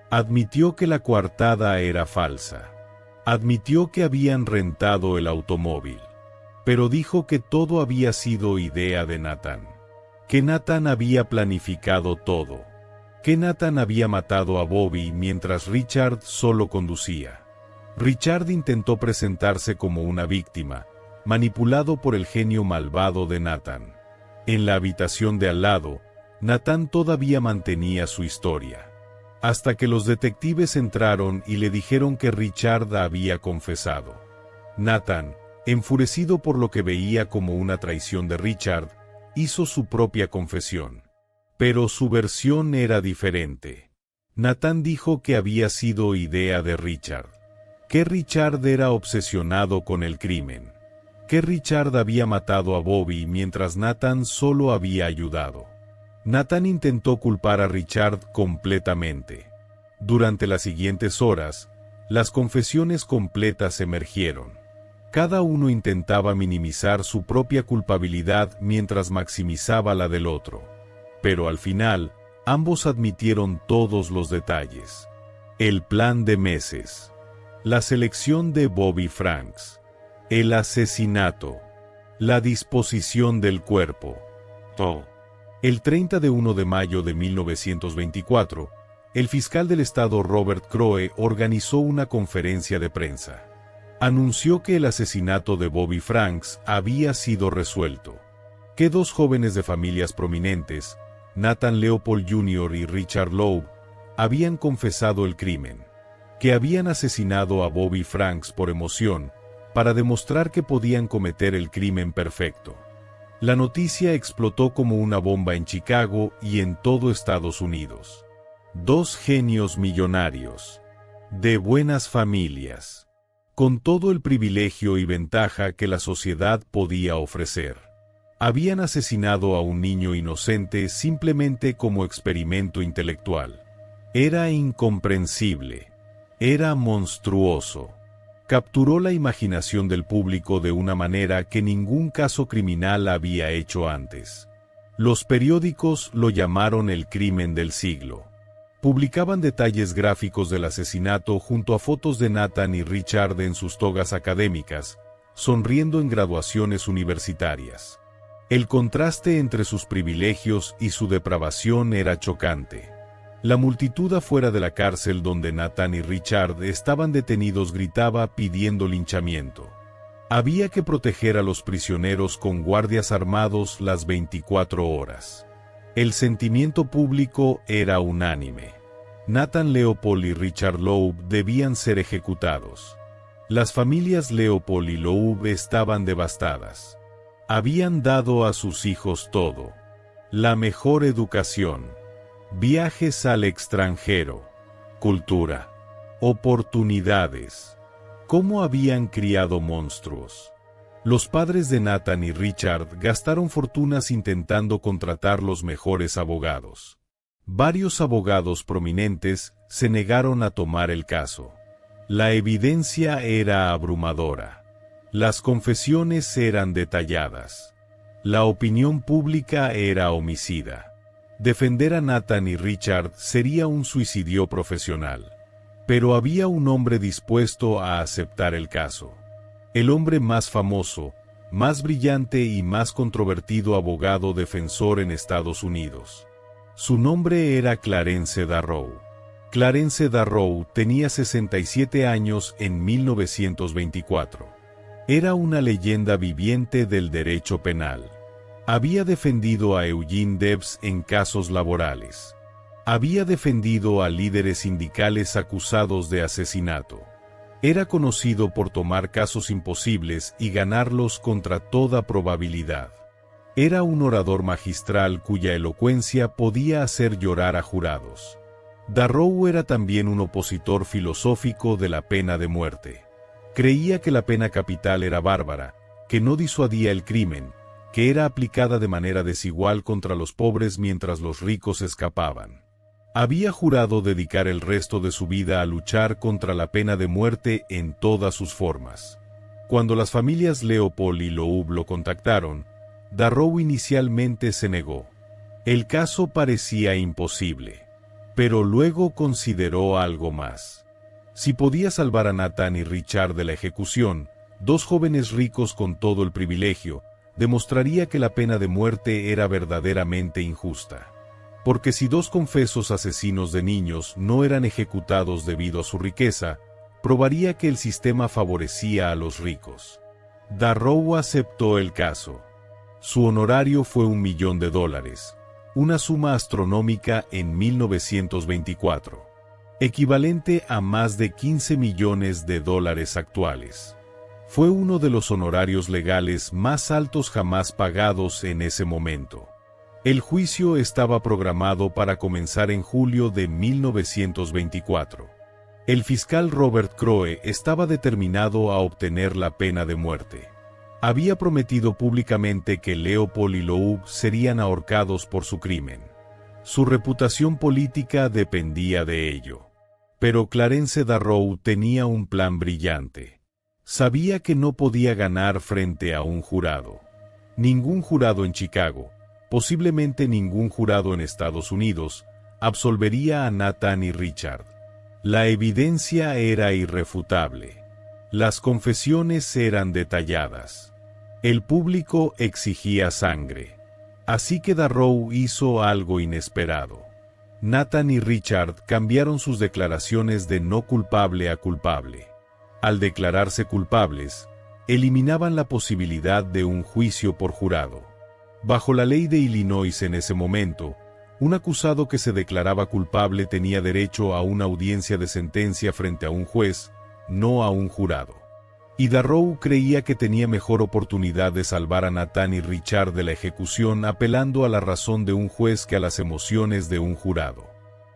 Admitió que la coartada era falsa. Admitió que habían rentado el automóvil. Pero dijo que todo había sido idea de Nathan. Que Nathan había planificado todo. Que Nathan había matado a Bobby mientras Richard solo conducía. Richard intentó presentarse como una víctima, manipulado por el genio malvado de Nathan. En la habitación de al lado, Nathan todavía mantenía su historia. Hasta que los detectives entraron y le dijeron que Richard había confesado. Nathan, enfurecido por lo que veía como una traición de Richard, hizo su propia confesión. Pero su versión era diferente. Nathan dijo que había sido idea de Richard. Que Richard era obsesionado con el crimen. Que Richard había matado a Bobby mientras Nathan solo había ayudado. Nathan intentó culpar a Richard completamente. Durante las siguientes horas, las confesiones completas emergieron. Cada uno intentaba minimizar su propia culpabilidad mientras maximizaba la del otro. Pero al final, ambos admitieron todos los detalles. El plan de meses. La selección de Bobby Franks. El asesinato. La disposición del cuerpo. Todo. El 31 de mayo de 1924, el fiscal del estado Robert Crowe organizó una conferencia de prensa. Anunció que el asesinato de Bobby Franks había sido resuelto. Que dos jóvenes de familias prominentes, Nathan Leopold Jr. y Richard Loeb, habían confesado el crimen. Que habían asesinado a Bobby Franks por emoción, para demostrar que podían cometer el crimen perfecto. La noticia explotó como una bomba en Chicago y en todo Estados Unidos. Dos genios millonarios, de buenas familias, con todo el privilegio y ventaja que la sociedad podía ofrecer. Habían asesinado a un niño inocente simplemente como experimento intelectual. Era incomprensible. Era monstruoso. Capturó la imaginación del público de una manera que ningún caso criminal había hecho antes. Los periódicos lo llamaron el crimen del siglo. Publicaban detalles gráficos del asesinato junto a fotos de Nathan y Richard en sus togas académicas, sonriendo en graduaciones universitarias. El contraste entre sus privilegios y su depravación era chocante. La multitud afuera de la cárcel donde Nathan y Richard estaban detenidos gritaba pidiendo linchamiento. Había que proteger a los prisioneros con guardias armados las 24 horas. El sentimiento público era unánime. Nathan Leopold y Richard Loeb debían ser ejecutados. Las familias Leopold y Loeb estaban devastadas. Habían dado a sus hijos todo. La mejor educación. Viajes al extranjero, cultura, oportunidades. ¿Cómo habían criado monstruos? Los padres de Nathan y Richard gastaron fortunas intentando contratar los mejores abogados. Varios abogados prominentes se negaron a tomar el caso. La evidencia era abrumadora. Las confesiones eran detalladas. La opinión pública era homicida. Defender a Nathan y Richard sería un suicidio profesional. Pero había un hombre dispuesto a aceptar el caso. El hombre más famoso, más brillante y más controvertido abogado defensor en Estados Unidos. Su nombre era Clarence Darrow. Clarence Darrow tenía 67 años en 1924. Era una leyenda viviente del derecho penal. Había defendido a Eugene Debs en casos laborales. Había defendido a líderes sindicales acusados de asesinato. Era conocido por tomar casos imposibles y ganarlos contra toda probabilidad. Era un orador magistral cuya elocuencia podía hacer llorar a jurados. Darrow era también un opositor filosófico de la pena de muerte. Creía que la pena capital era bárbara, que no disuadía el crimen, que era aplicada de manera desigual contra los pobres mientras los ricos escapaban. Había jurado dedicar el resto de su vida a luchar contra la pena de muerte en todas sus formas. Cuando las familias Leopold y Loeb lo contactaron, Darrow inicialmente se negó. El caso parecía imposible, pero luego consideró algo más. Si podía salvar a Nathan y Richard de la ejecución, dos jóvenes ricos con todo el privilegio, demostraría que la pena de muerte era verdaderamente injusta. Porque si dos confesos asesinos de niños no eran ejecutados debido a su riqueza, probaría que el sistema favorecía a los ricos. Darrow aceptó el caso. Su honorario fue $1.000.000, una suma astronómica en 1924, equivalente a más de $15 millones actuales. Fue uno de los honorarios legales más altos jamás pagados en ese momento. El juicio estaba programado para comenzar en julio de 1924. El fiscal Robert Crowe estaba determinado a obtener la pena de muerte. Había prometido públicamente que Leopold y Loeb serían ahorcados por su crimen. Su reputación política dependía de ello. Pero Clarence Darrow tenía un plan brillante. Sabía que no podía ganar frente a un jurado. Ningún jurado en Chicago, posiblemente ningún jurado en Estados Unidos, absolvería a Nathan y Richard. La evidencia era irrefutable. Las confesiones eran detalladas. El público exigía sangre. Así que Darrow hizo algo inesperado. Nathan y Richard cambiaron sus declaraciones de no culpable a culpable. Al declararse culpables, eliminaban la posibilidad de un juicio por jurado. Bajo la ley de Illinois en ese momento, un acusado que se declaraba culpable tenía derecho a una audiencia de sentencia frente a un juez, no a un jurado. Y Darrow creía que tenía mejor oportunidad de salvar a Nathan y Richard de la ejecución apelando a la razón de un juez que a las emociones de un jurado.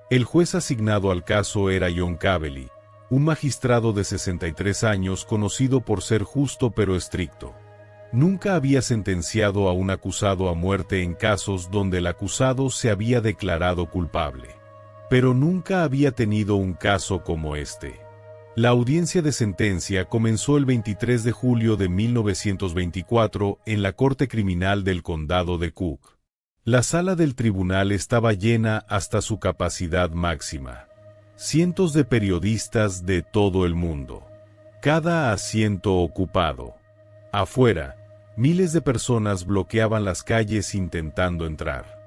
El juez asignado al caso era John Cavely, un magistrado de 63 años conocido por ser justo pero estricto. Nunca había sentenciado a un acusado a muerte en casos donde el acusado se había declarado culpable. Pero nunca había tenido un caso como este. La audiencia de sentencia comenzó el 23 de julio de 1924 en la Corte Criminal del Condado de Cook. La sala del tribunal estaba llena hasta su capacidad máxima. Cientos de periodistas de todo el mundo. Cada asiento ocupado. Afuera, miles de personas bloqueaban las calles intentando entrar.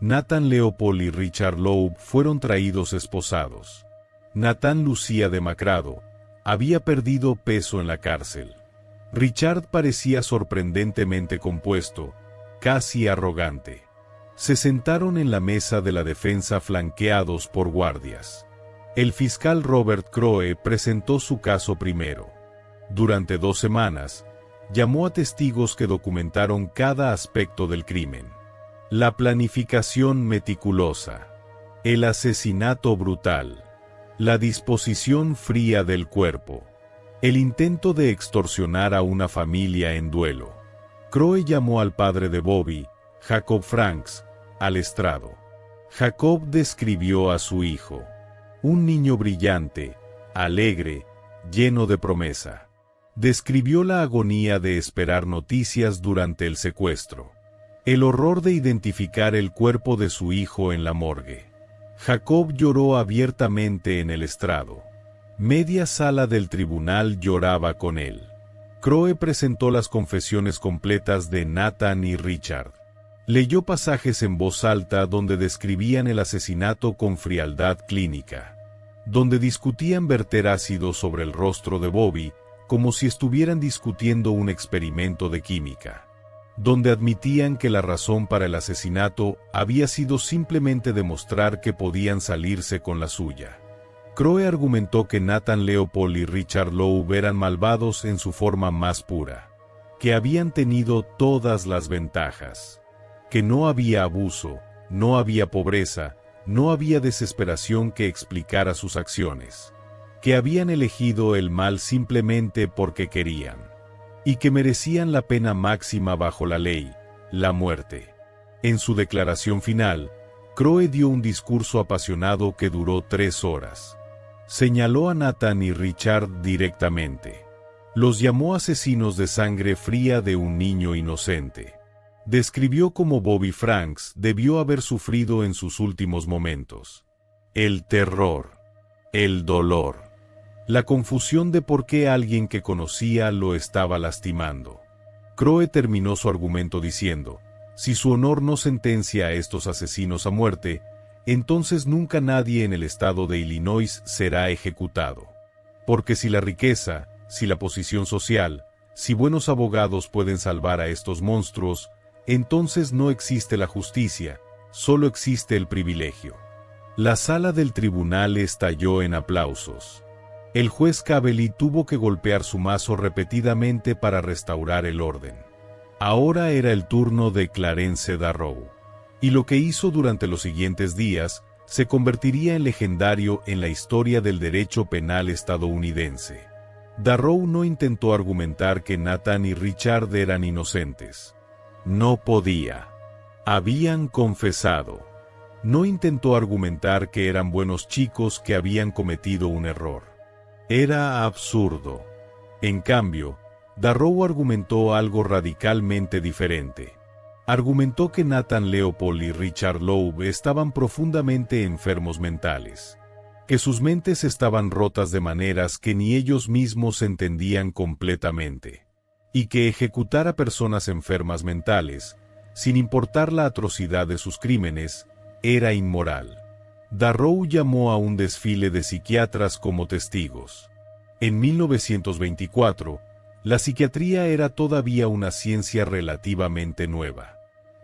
Nathan Leopold y Richard Loeb fueron traídos esposados. Nathan lucía demacrado, había perdido peso en la cárcel. Richard parecía sorprendentemente compuesto, casi arrogante. Se sentaron en la mesa de la defensa flanqueados por guardias. El fiscal Robert Crowe presentó su caso primero. Durante 2 semanas, llamó a testigos que documentaron cada aspecto del crimen. La planificación meticulosa, el asesinato brutal, la disposición fría del cuerpo, el intento de extorsionar a una familia en duelo. Crowe llamó al padre de Bobby, Jacob Franks, al estrado. Jacob describió a su hijo, un niño brillante, alegre, lleno de promesa. Describió la agonía de esperar noticias durante el secuestro. El horror de identificar el cuerpo de su hijo en la morgue. Jacob lloró abiertamente en el estrado. Media sala del tribunal lloraba con él. Crowe presentó las confesiones completas de Nathan y Richard. Leyó pasajes en voz alta donde describían el asesinato con frialdad clínica. Donde discutían verter ácido sobre el rostro de Bobby, como si estuvieran discutiendo un experimento de química. Donde admitían que la razón para el asesinato había sido simplemente demostrar que podían salirse con la suya. Crowe argumentó que Nathan Leopold y Richard Loeb eran malvados en su forma más pura, que habían tenido todas las ventajas, que no había abuso, no había pobreza, no había desesperación que explicara sus acciones, que habían elegido el mal simplemente porque querían, y que merecían la pena máxima bajo la ley, la muerte. En su declaración final, Crowe dio un discurso apasionado que duró 3 horas. Señaló a Nathan y Richard directamente. Los llamó asesinos de sangre fría de un niño inocente. Describió cómo Bobby Franks debió haber sufrido en sus últimos momentos. El terror, el dolor, la confusión de por qué alguien que conocía lo estaba lastimando. Crowe terminó su argumento diciendo, si su honor no sentencia a estos asesinos a muerte, entonces nunca nadie en el estado de Illinois será ejecutado. Porque si la riqueza, si la posición social, si buenos abogados pueden salvar a estos monstruos, entonces no existe la justicia, solo existe el privilegio. La sala del tribunal estalló en aplausos. El juez Cabelli tuvo que golpear su mazo repetidamente para restaurar el orden. Ahora era el turno de Clarence Darrow. Y lo que hizo durante los siguientes días se convertiría en legendario en la historia del derecho penal estadounidense. Darrow no intentó argumentar que Nathan y Richard eran inocentes. No podía. Habían confesado. No intentó argumentar que eran buenos chicos que habían cometido un error. Era absurdo. En cambio, Darrow argumentó algo radicalmente diferente. Argumentó que Nathan Leopold y Richard Loeb estaban profundamente enfermos mentales, que sus mentes estaban rotas de maneras que ni ellos mismos entendían completamente, y que ejecutar a personas enfermas mentales, sin importar la atrocidad de sus crímenes, era inmoral. Darrow llamó a un desfile de psiquiatras como testigos. En 1924, la psiquiatría era todavía una ciencia relativamente nueva.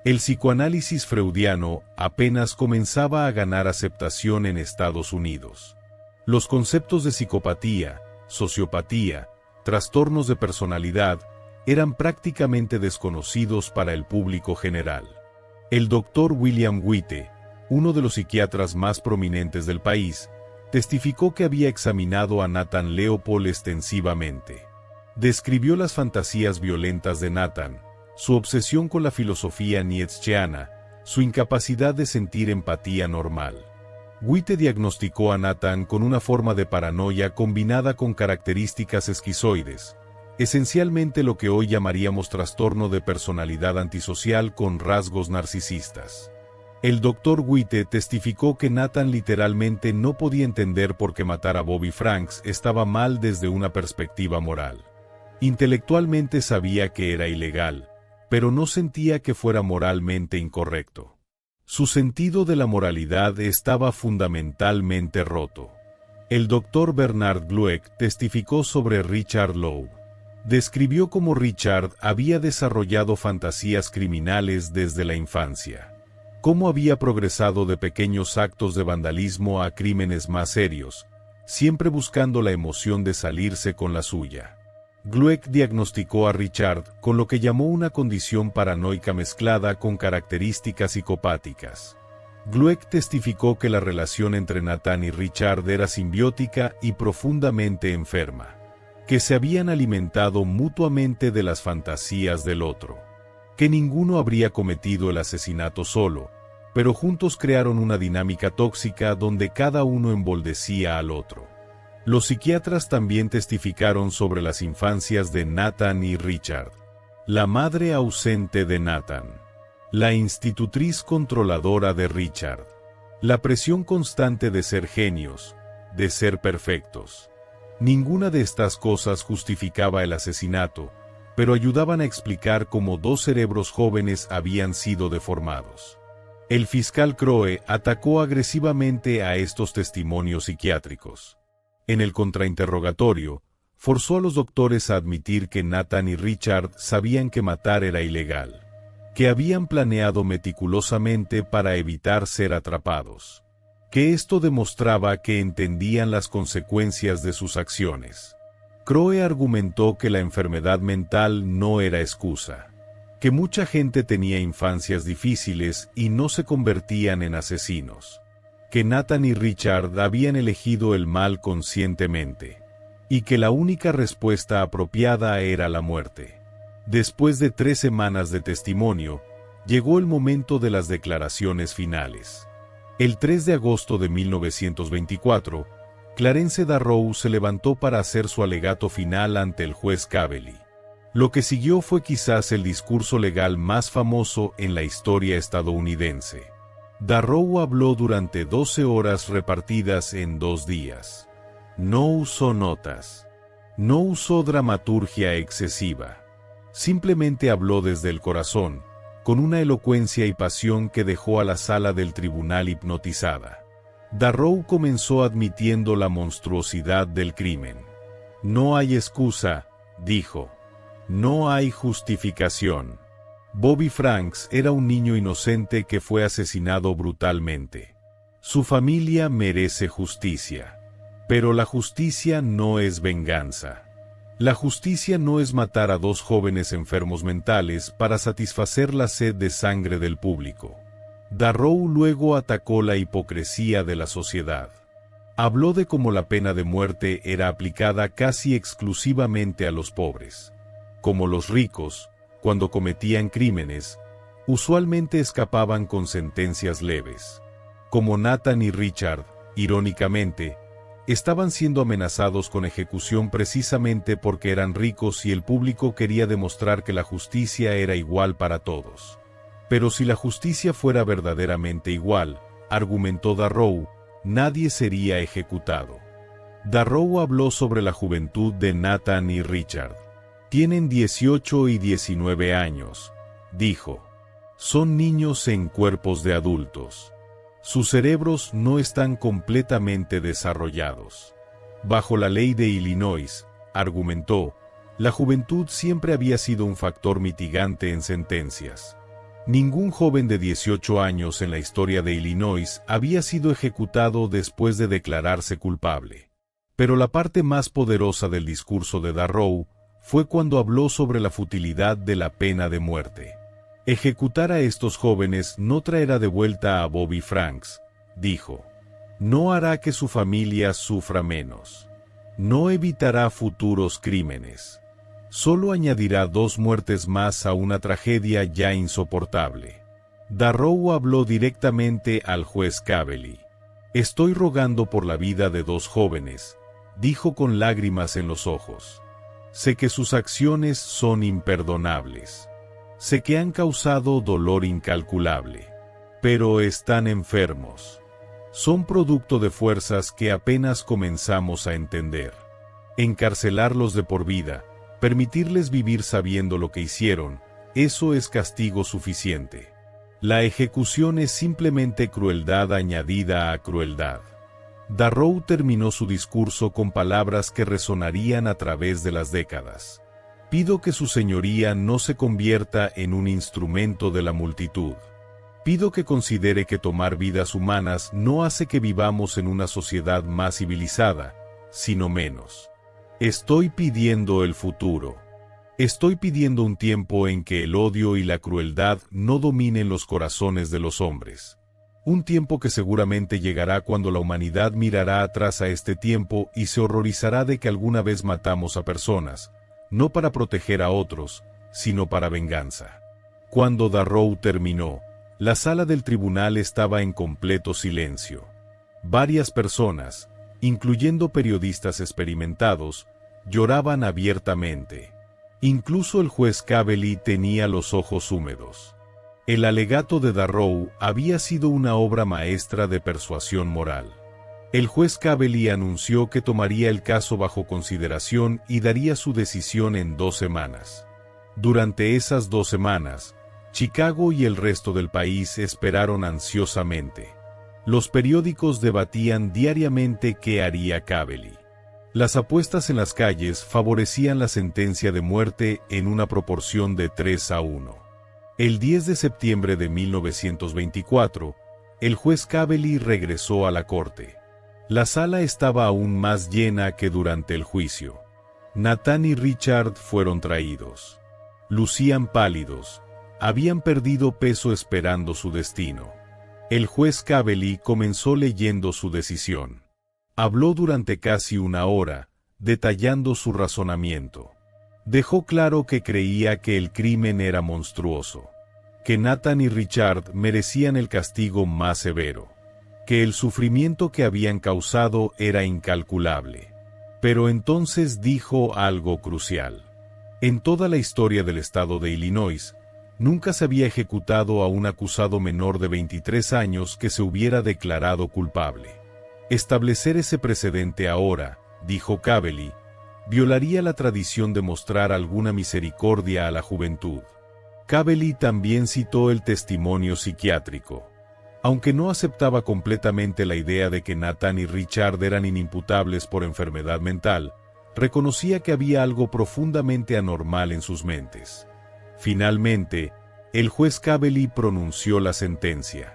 El psicoanálisis freudiano apenas comenzaba a ganar aceptación en Estados Unidos. Los conceptos de psicopatía, sociopatía, trastornos de personalidad, eran prácticamente desconocidos para el público general. El doctor William Witte, uno de los psiquiatras más prominentes del país, testificó que había examinado a Nathan Leopold extensivamente. Describió las fantasías violentas de Nathan, su obsesión con la filosofía nietzscheana, su incapacidad de sentir empatía normal. Witte diagnosticó a Nathan con una forma de paranoia combinada con características esquizoides, esencialmente lo que hoy llamaríamos trastorno de personalidad antisocial con rasgos narcisistas. El Dr. Witte testificó que Nathan literalmente no podía entender por qué matar a Bobby Franks estaba mal desde una perspectiva moral. Intelectualmente sabía que era ilegal, pero no sentía que fuera moralmente incorrecto. Su sentido de la moralidad estaba fundamentalmente roto. El Dr. Bernard Glueck testificó sobre Richard Loeb. Describió cómo Richard había desarrollado fantasías criminales desde la infancia. Cómo había progresado de pequeños actos de vandalismo a crímenes más serios, siempre buscando la emoción de salirse con la suya. Glueck diagnosticó a Richard con lo que llamó una condición paranoica mezclada con características psicopáticas. Glueck testificó que la relación entre Nathan y Richard era simbiótica y profundamente enferma, que se habían alimentado mutuamente de las fantasías del otro, que ninguno habría cometido el asesinato solo, pero juntos crearon una dinámica tóxica donde cada uno emboldecía al otro. Los psiquiatras también testificaron sobre las infancias de Nathan y Richard. La madre ausente de Nathan. La institutriz controladora de Richard. La presión constante de ser genios, de ser perfectos. Ninguna de estas cosas justificaba el asesinato, pero ayudaban a explicar cómo dos cerebros jóvenes habían sido deformados. El fiscal Crowe atacó agresivamente a estos testimonios psiquiátricos. En el contrainterrogatorio, forzó a los doctores a admitir que Nathan y Richard sabían que matar era ilegal, que habían planeado meticulosamente para evitar ser atrapados, que esto demostraba que entendían las consecuencias de sus acciones. Crowe argumentó que la enfermedad mental no era excusa, que mucha gente tenía infancias difíciles y no se convertían en asesinos, que Nathan y Richard habían elegido el mal conscientemente, y que la única respuesta apropiada era la muerte. Después de 3 semanas de testimonio, llegó el momento de las declaraciones finales. El 3 de agosto de 1924, Clarence Darrow se levantó para hacer su alegato final ante el juez Cabelli. Lo que siguió fue quizás el discurso legal más famoso en la historia estadounidense. Darrow habló durante 12 horas repartidas en 2 días. No usó notas. No usó dramaturgia excesiva. Simplemente habló desde el corazón, con una elocuencia y pasión que dejó a la sala del tribunal hipnotizada. Darrow comenzó admitiendo la monstruosidad del crimen. No hay excusa, dijo. No hay justificación. Bobby Franks era un niño inocente que fue asesinado brutalmente. Su familia merece justicia. Pero la justicia no es venganza. La justicia no es matar a dos jóvenes enfermos mentales para satisfacer la sed de sangre del público. Darrow luego atacó la hipocresía de la sociedad. Habló de cómo la pena de muerte era aplicada casi exclusivamente a los pobres. Como los ricos, cuando cometían crímenes, usualmente escapaban con sentencias leves. Como Nathan y Richard, irónicamente, estaban siendo amenazados con ejecución precisamente porque eran ricos y el público quería demostrar que la justicia era igual para todos. Pero si la justicia fuera verdaderamente igual, argumentó Darrow, nadie sería ejecutado. Darrow habló sobre la juventud de Nathan y Richard. Tienen 18 y 19 años, dijo. Son niños en cuerpos de adultos. Sus cerebros no están completamente desarrollados. Bajo la ley de Illinois, argumentó, la juventud siempre había sido un factor mitigante en sentencias. Ningún joven de 18 años en la historia de Illinois había sido ejecutado después de declararse culpable. Pero la parte más poderosa del discurso de Darrow fue cuando habló sobre la futilidad de la pena de muerte. Ejecutar a estos jóvenes no traerá de vuelta a Bobby Franks, dijo. No hará que su familia sufra menos. No evitará futuros crímenes. Solo añadirá 2 muertes más a una tragedia ya insoportable. Darrow habló directamente al juez Cavely. Estoy rogando por la vida de 2 jóvenes, dijo con lágrimas en los ojos. Sé que sus acciones son imperdonables. Sé que han causado dolor incalculable. Pero están enfermos. Son producto de fuerzas que apenas comenzamos a entender. Encarcelarlos de por vida, permitirles vivir sabiendo lo que hicieron, eso es castigo suficiente. La ejecución es simplemente crueldad añadida a crueldad. Darrow terminó su discurso con palabras que resonarían a través de las décadas. Pido que su señoría no se convierta en un instrumento de la multitud. Pido que considere que tomar vidas humanas no hace que vivamos en una sociedad más civilizada, sino menos. Estoy pidiendo el futuro. Estoy pidiendo un tiempo en que el odio y la crueldad no dominen los corazones de los hombres. Un tiempo que seguramente llegará cuando la humanidad mirará atrás a este tiempo y se horrorizará de que alguna vez matamos a personas, no para proteger a otros, sino para venganza. Cuando Darrow terminó, la sala del tribunal estaba en completo silencio. Varias personas, incluyendo periodistas experimentados, lloraban abiertamente. Incluso el juez Cavely tenía los ojos húmedos. El alegato de Darrow había sido una obra maestra de persuasión moral. El juez Cavely anunció que tomaría el caso bajo consideración y daría su decisión en 2 semanas. Durante esas 2 semanas, Chicago y el resto del país esperaron ansiosamente. Los periódicos debatían diariamente qué haría Cavely. Las apuestas en las calles favorecían la sentencia de muerte en una proporción de 3-1. El 10 de septiembre de 1924, el juez Cavely regresó a la corte. La sala estaba aún más llena que durante el juicio. Nathan y Richard fueron traídos. Lucían pálidos, habían perdido peso esperando su destino. El juez Cavely comenzó leyendo su decisión. Habló durante casi 1 hora, detallando su razonamiento. Dejó claro que creía que el crimen era monstruoso, que Nathan y Richard merecían el castigo más severo, que el sufrimiento que habían causado era incalculable. Pero entonces dijo algo crucial. En toda la historia del estado de Illinois, nunca se había ejecutado a un acusado menor de 23 años que se hubiera declarado culpable. Establecer ese precedente ahora, dijo Cavely, violaría la tradición de mostrar alguna misericordia a la juventud. Cavely también citó el testimonio psiquiátrico. Aunque no aceptaba completamente la idea de que Nathan y Richard eran inimputables por enfermedad mental, reconocía que había algo profundamente anormal en sus mentes. Finalmente, el juez Cavely pronunció la sentencia.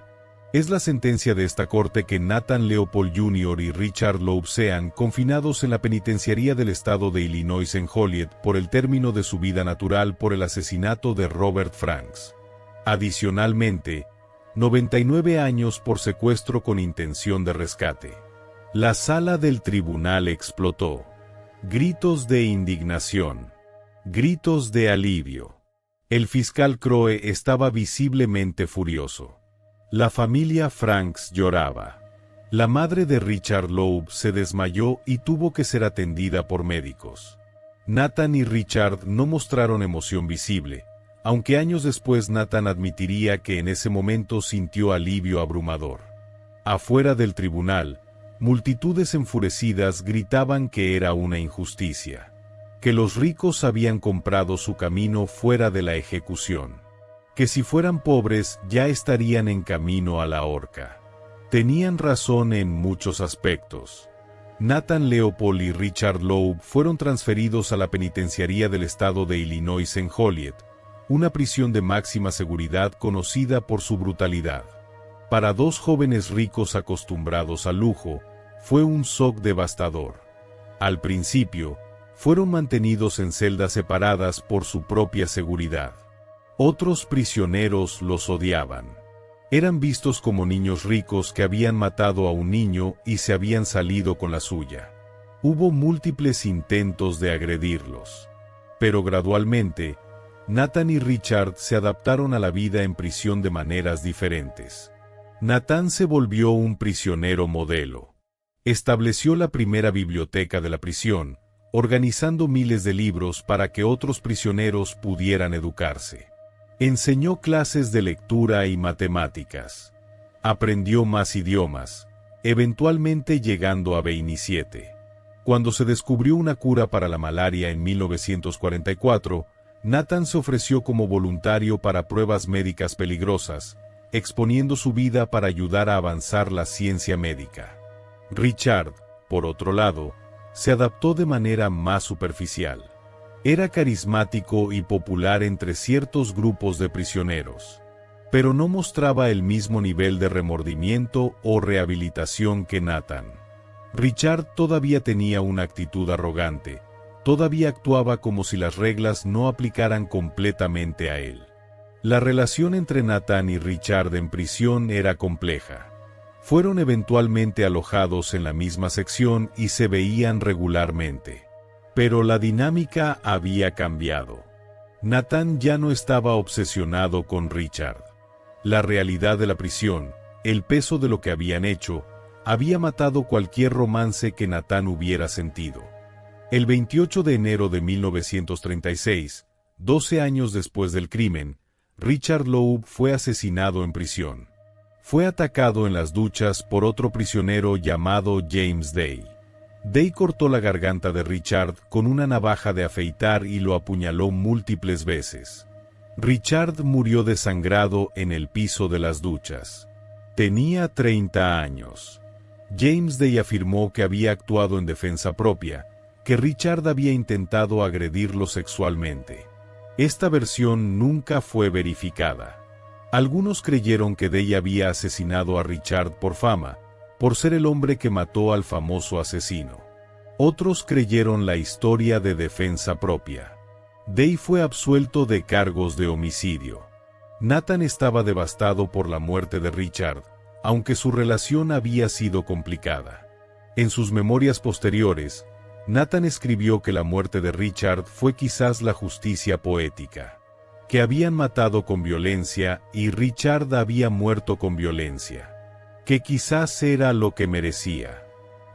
Es la sentencia de esta corte que Nathan Leopold Jr. y Richard Loeb sean confinados en la penitenciaría del estado de Illinois en Joliet por el término de su vida natural por el asesinato de Robert Franks. Adicionalmente, 99 años por secuestro con intención de rescate. La sala del tribunal explotó. Gritos de indignación. Gritos de alivio. El fiscal Crowe estaba visiblemente furioso. La familia Franks lloraba. La madre de Richard Loeb se desmayó y tuvo que ser atendida por médicos. Nathan y Richard no mostraron emoción visible, aunque años después Nathan admitiría que en ese momento sintió alivio abrumador. Afuera del tribunal, multitudes enfurecidas gritaban que era una injusticia, que los ricos habían comprado su camino fuera de la ejecución, que si fueran pobres ya estarían en camino a la horca. Tenían razón en muchos aspectos. Nathan Leopold y Richard Loeb fueron transferidos a la penitenciaría del estado de Illinois en Joliet, una prisión de máxima seguridad conocida por su brutalidad. Para dos jóvenes ricos acostumbrados al lujo, fue un shock devastador. Al principio, fueron mantenidos en celdas separadas por su propia seguridad. Otros prisioneros los odiaban. Eran vistos como niños ricos que habían matado a un niño y se habían salido con la suya. Hubo múltiples intentos de agredirlos. Pero gradualmente, Nathan y Richard se adaptaron a la vida en prisión de maneras diferentes. Nathan se volvió un prisionero modelo. Estableció la primera biblioteca de la prisión, organizando miles de libros para que otros prisioneros pudieran educarse. Enseñó clases de lectura y matemáticas. Aprendió más idiomas, eventualmente llegando a 27. Cuando se descubrió una cura para la malaria en 1944, Nathan se ofreció como voluntario para pruebas médicas peligrosas, exponiendo su vida para ayudar a avanzar la ciencia médica. Richard, por otro lado, se adaptó de manera más superficial. Era carismático y popular entre ciertos grupos de prisioneros, pero no mostraba el mismo nivel de remordimiento o rehabilitación que Nathan. Richard todavía tenía una actitud arrogante, todavía actuaba como si las reglas no aplicaran completamente a él. La relación entre Nathan y Richard en prisión era compleja. Fueron eventualmente alojados en la misma sección y se veían regularmente. Pero la dinámica había cambiado. Nathan ya no estaba obsesionado con Richard. La realidad de la prisión, el peso de lo que habían hecho, había matado cualquier romance que Nathan hubiera sentido. El 28 de enero de 1936, 12 años después del crimen, Richard Loeb fue asesinado en prisión. Fue atacado en las duchas por otro prisionero llamado James Day. Day cortó la garganta de Richard con una navaja de afeitar y lo apuñaló múltiples veces. Richard murió desangrado en el piso de las duchas. Tenía 30 años. James Day afirmó que había actuado en defensa propia, que Richard había intentado agredirlo sexualmente. Esta versión nunca fue verificada. Algunos creyeron que Day había asesinado a Richard por fama, por ser el hombre que mató al famoso asesino. Otros creyeron la historia de defensa propia. Day fue absuelto de cargos de homicidio. Nathan estaba devastado por la muerte de Richard, aunque su relación había sido complicada. En sus memorias posteriores, Nathan escribió que la muerte de Richard fue quizás la justicia poética, que habían matado con violencia y Richard había muerto con violencia, que quizás era lo que merecía.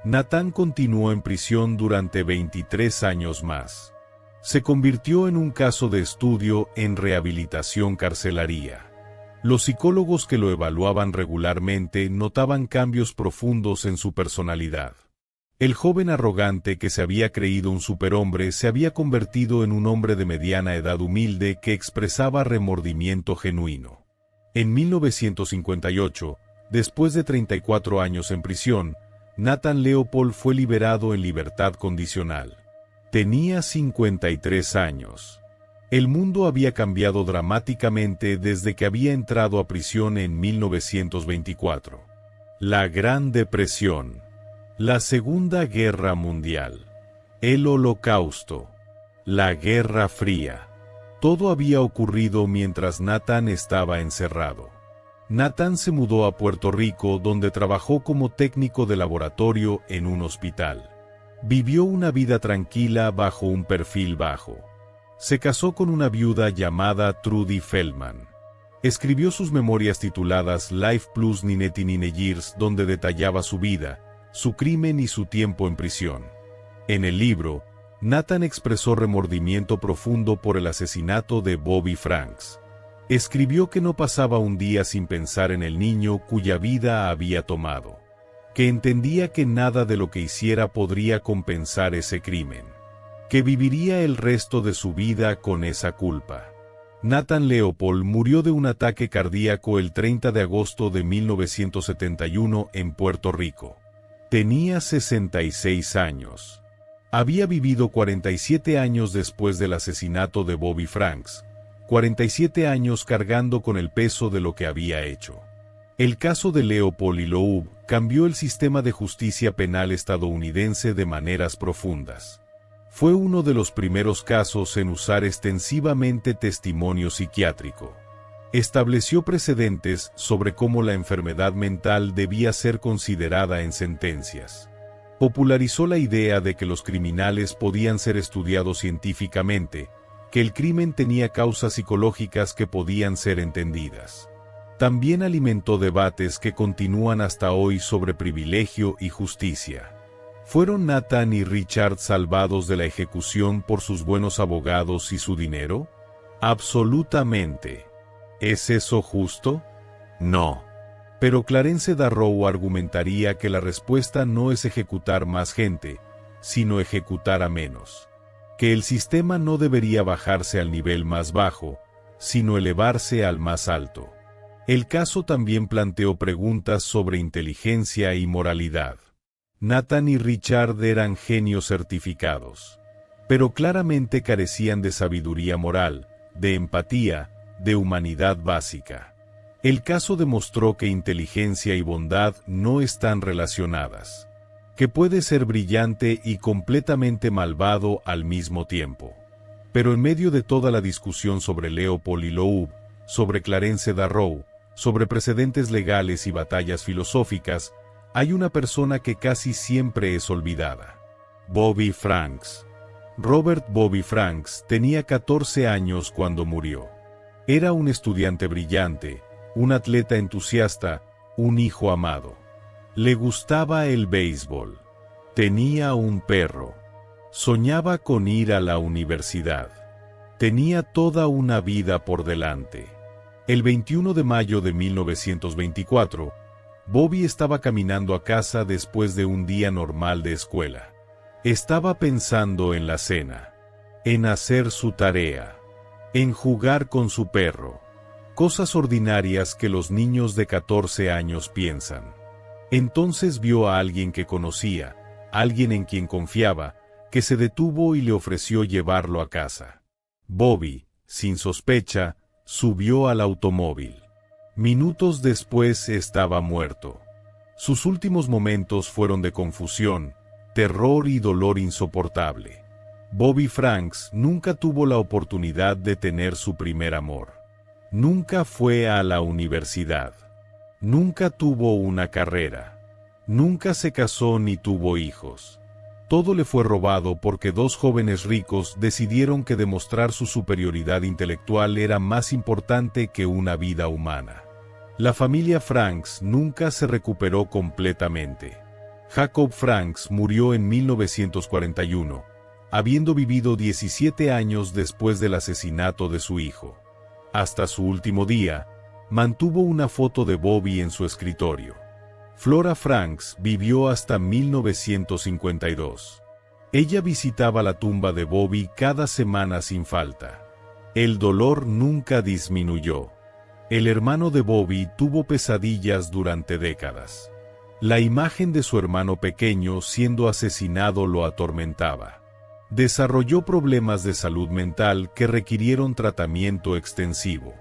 Nathan continuó en prisión durante 23 años más. Se convirtió en un caso de estudio en rehabilitación carcelaria. Los psicólogos que lo evaluaban regularmente notaban cambios profundos en su personalidad. El joven arrogante que se había creído un superhombre se había convertido en un hombre de mediana edad humilde que expresaba remordimiento genuino. En 1958, después de 34 años en prisión, Nathan Leopold fue liberado en libertad condicional. Tenía 53 años. El mundo había cambiado dramáticamente desde que había entrado a prisión en 1924. La Gran Depresión, la Segunda Guerra Mundial, el Holocausto, la Guerra Fría. Todo había ocurrido mientras Nathan estaba encerrado. Nathan se mudó a Puerto Rico, donde trabajó como técnico de laboratorio en un hospital. Vivió una vida tranquila bajo un perfil bajo. Se casó con una viuda llamada Trudy Feldman. Escribió sus memorias tituladas Life Plus Ninety Nine Years, donde detallaba su vida, su crimen y su tiempo en prisión. En el libro, Nathan expresó remordimiento profundo por el asesinato de Bobby Franks. Escribió que no pasaba un día sin pensar en el niño cuya vida había tomado, que entendía que nada de lo que hiciera podría compensar ese crimen, que viviría el resto de su vida con esa culpa. Nathan Leopold murió de un ataque cardíaco el 30 de agosto de 1971 en Puerto Rico. Tenía 66 años. Había vivido 47 años después del asesinato de Bobby Franks, 47 años cargando con el peso de lo que había hecho. El caso de Leopold y Loeb cambió el sistema de justicia penal estadounidense de maneras profundas. Fue uno de los primeros casos en usar extensivamente testimonio psiquiátrico. Estableció precedentes sobre cómo la enfermedad mental debía ser considerada en sentencias. Popularizó la idea de que los criminales podían ser estudiados científicamente, que el crimen tenía causas psicológicas que podían ser entendidas. También alimentó debates que continúan hasta hoy sobre privilegio y justicia. ¿Fueron Nathan y Richard salvados de la ejecución por sus buenos abogados y su dinero? Absolutamente. ¿Es eso justo? No. Pero Clarence Darrow argumentaría que la respuesta no es ejecutar más gente, sino ejecutar a menos. Que el sistema no debería bajarse al nivel más bajo, sino elevarse al más alto. El caso también planteó preguntas sobre inteligencia y moralidad. Nathan y Richard eran genios certificados, pero claramente carecían de sabiduría moral, de empatía, de humanidad básica. El caso demostró que inteligencia y bondad no están relacionadas, que puede ser brillante y completamente malvado al mismo tiempo. Pero en medio de toda la discusión sobre Leopold y Loeb, sobre Clarence Darrow, sobre precedentes legales y batallas filosóficas, hay una persona que casi siempre es olvidada: Bobby Franks. Robert Bobby Franks tenía 14 años cuando murió. Era un estudiante brillante, un atleta entusiasta, un hijo amado. Le gustaba el béisbol. Tenía un perro. Soñaba con ir a la universidad. Tenía toda una vida por delante. El 21 de mayo de 1924, Bobby estaba caminando a casa después de un día normal de escuela. Estaba pensando en la cena, en hacer su tarea, en jugar con su perro. Cosas ordinarias que los niños de 14 años piensan. Entonces vio a alguien que conocía, alguien en quien confiaba, que se detuvo y le ofreció llevarlo a casa. Bobby, sin sospecha, subió al automóvil. Minutos después estaba muerto. Sus últimos momentos fueron de confusión, terror y dolor insoportable. Bobby Franks nunca tuvo la oportunidad de tener su primer amor. Nunca fue a la universidad. Nunca tuvo una carrera. Nunca se casó ni tuvo hijos. Todo le fue robado porque dos jóvenes ricos decidieron que demostrar su superioridad intelectual era más importante que una vida humana. La familia Franks nunca se recuperó completamente. Jacob Franks murió en 1941, habiendo vivido 17 años después del asesinato de su hijo. Hasta su último día, mantuvo una foto de Bobby en su escritorio. Flora Franks vivió hasta 1952. Ella visitaba la tumba de Bobby cada semana sin falta. El dolor nunca disminuyó. El hermano de Bobby tuvo pesadillas durante décadas. La imagen de su hermano pequeño siendo asesinado lo atormentaba. Desarrolló problemas de salud mental que requirieron tratamiento extensivo.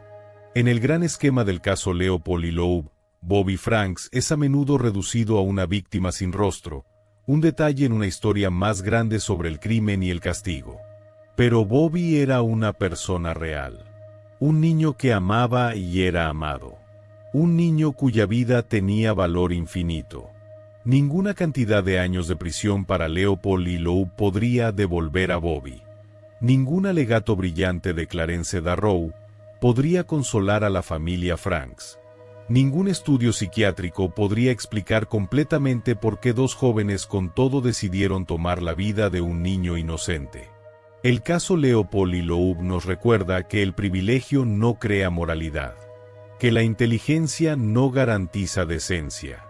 En el gran esquema del caso Leopold y Loeb, Bobby Franks es a menudo reducido a una víctima sin rostro, un detalle en una historia más grande sobre el crimen y el castigo. Pero Bobby era una persona real. Un niño que amaba y era amado. Un niño cuya vida tenía valor infinito. Ninguna cantidad de años de prisión para Leopold y Loeb podría devolver a Bobby. Ningún alegato brillante de Clarence Darrow podría consolar a la familia Franks. Ningún estudio psiquiátrico podría explicar completamente por qué dos jóvenes con todo decidieron tomar la vida de un niño inocente. El caso Leopold y Loeb nos recuerda que el privilegio no crea moralidad, que la inteligencia no garantiza decencia,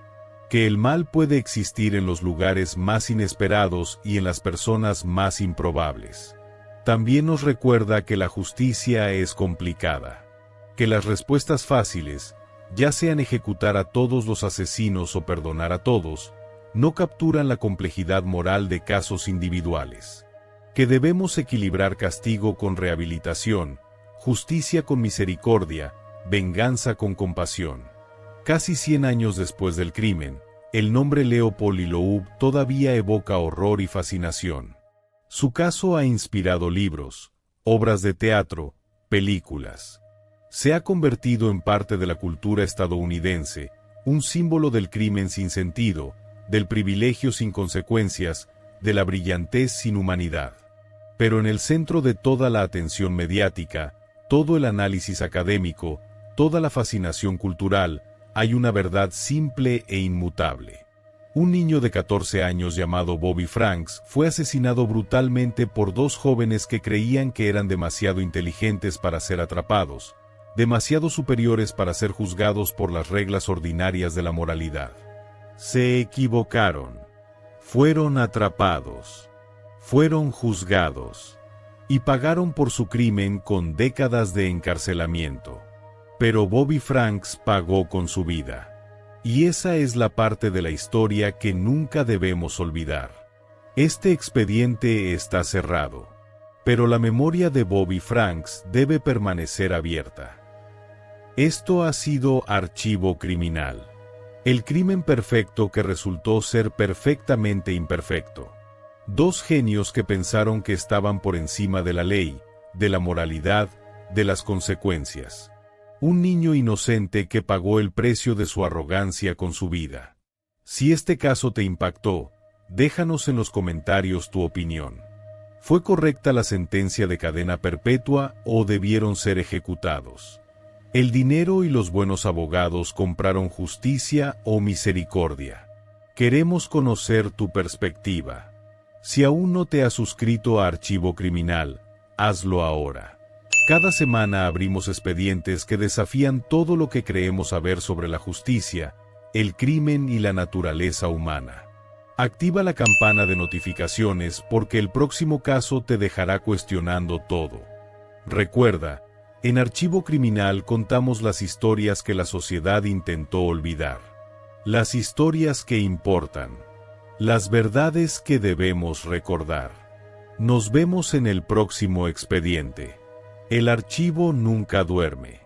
que el mal puede existir en los lugares más inesperados y en las personas más improbables. También nos recuerda que la justicia es complicada, que las respuestas fáciles, ya sean ejecutar a todos los asesinos o perdonar a todos, no capturan la complejidad moral de casos individuales, que debemos equilibrar castigo con rehabilitación, justicia con misericordia, venganza con compasión. Casi 100 años después del crimen, el nombre Leopold y Loeb todavía evoca horror y fascinación. Su caso ha inspirado libros, obras de teatro, películas. Se ha convertido en parte de la cultura estadounidense, un símbolo del crimen sin sentido, del privilegio sin consecuencias, de la brillantez sin humanidad. Pero en el centro de toda la atención mediática, todo el análisis académico, toda la fascinación cultural, hay una verdad simple e inmutable. Un niño de 14 años llamado Bobby Franks fue asesinado brutalmente por dos jóvenes que creían que eran demasiado inteligentes para ser atrapados, demasiado superiores para ser juzgados por las reglas ordinarias de la moralidad. Se equivocaron. Fueron atrapados. Fueron juzgados. Y pagaron por su crimen con décadas de encarcelamiento. Pero Bobby Franks pagó con su vida. Y esa es la parte de la historia que nunca debemos olvidar. Este expediente está cerrado. Pero la memoria de Bobby Franks debe permanecer abierta. Esto ha sido Archivo Criminal. El crimen perfecto que resultó ser perfectamente imperfecto. Dos genios que pensaron que estaban por encima de la ley, de la moralidad, de las consecuencias. Un niño inocente que pagó el precio de su arrogancia con su vida. Si este caso te impactó, déjanos en los comentarios tu opinión. ¿Fue correcta la sentencia de cadena perpetua o debieron ser ejecutados? ¿El dinero y los buenos abogados compraron justicia o misericordia? Queremos conocer tu perspectiva. Si aún no te has suscrito a Archivo Criminal, hazlo ahora. Cada semana abrimos expedientes que desafían todo lo que creemos saber sobre la justicia, el crimen y la naturaleza humana. Activa la campana de notificaciones porque el próximo caso te dejará cuestionando todo. Recuerda, en Archivo Criminal contamos las historias que la sociedad intentó olvidar. Las historias que importan. Las verdades que debemos recordar. Nos vemos en el próximo expediente. El archivo nunca duerme.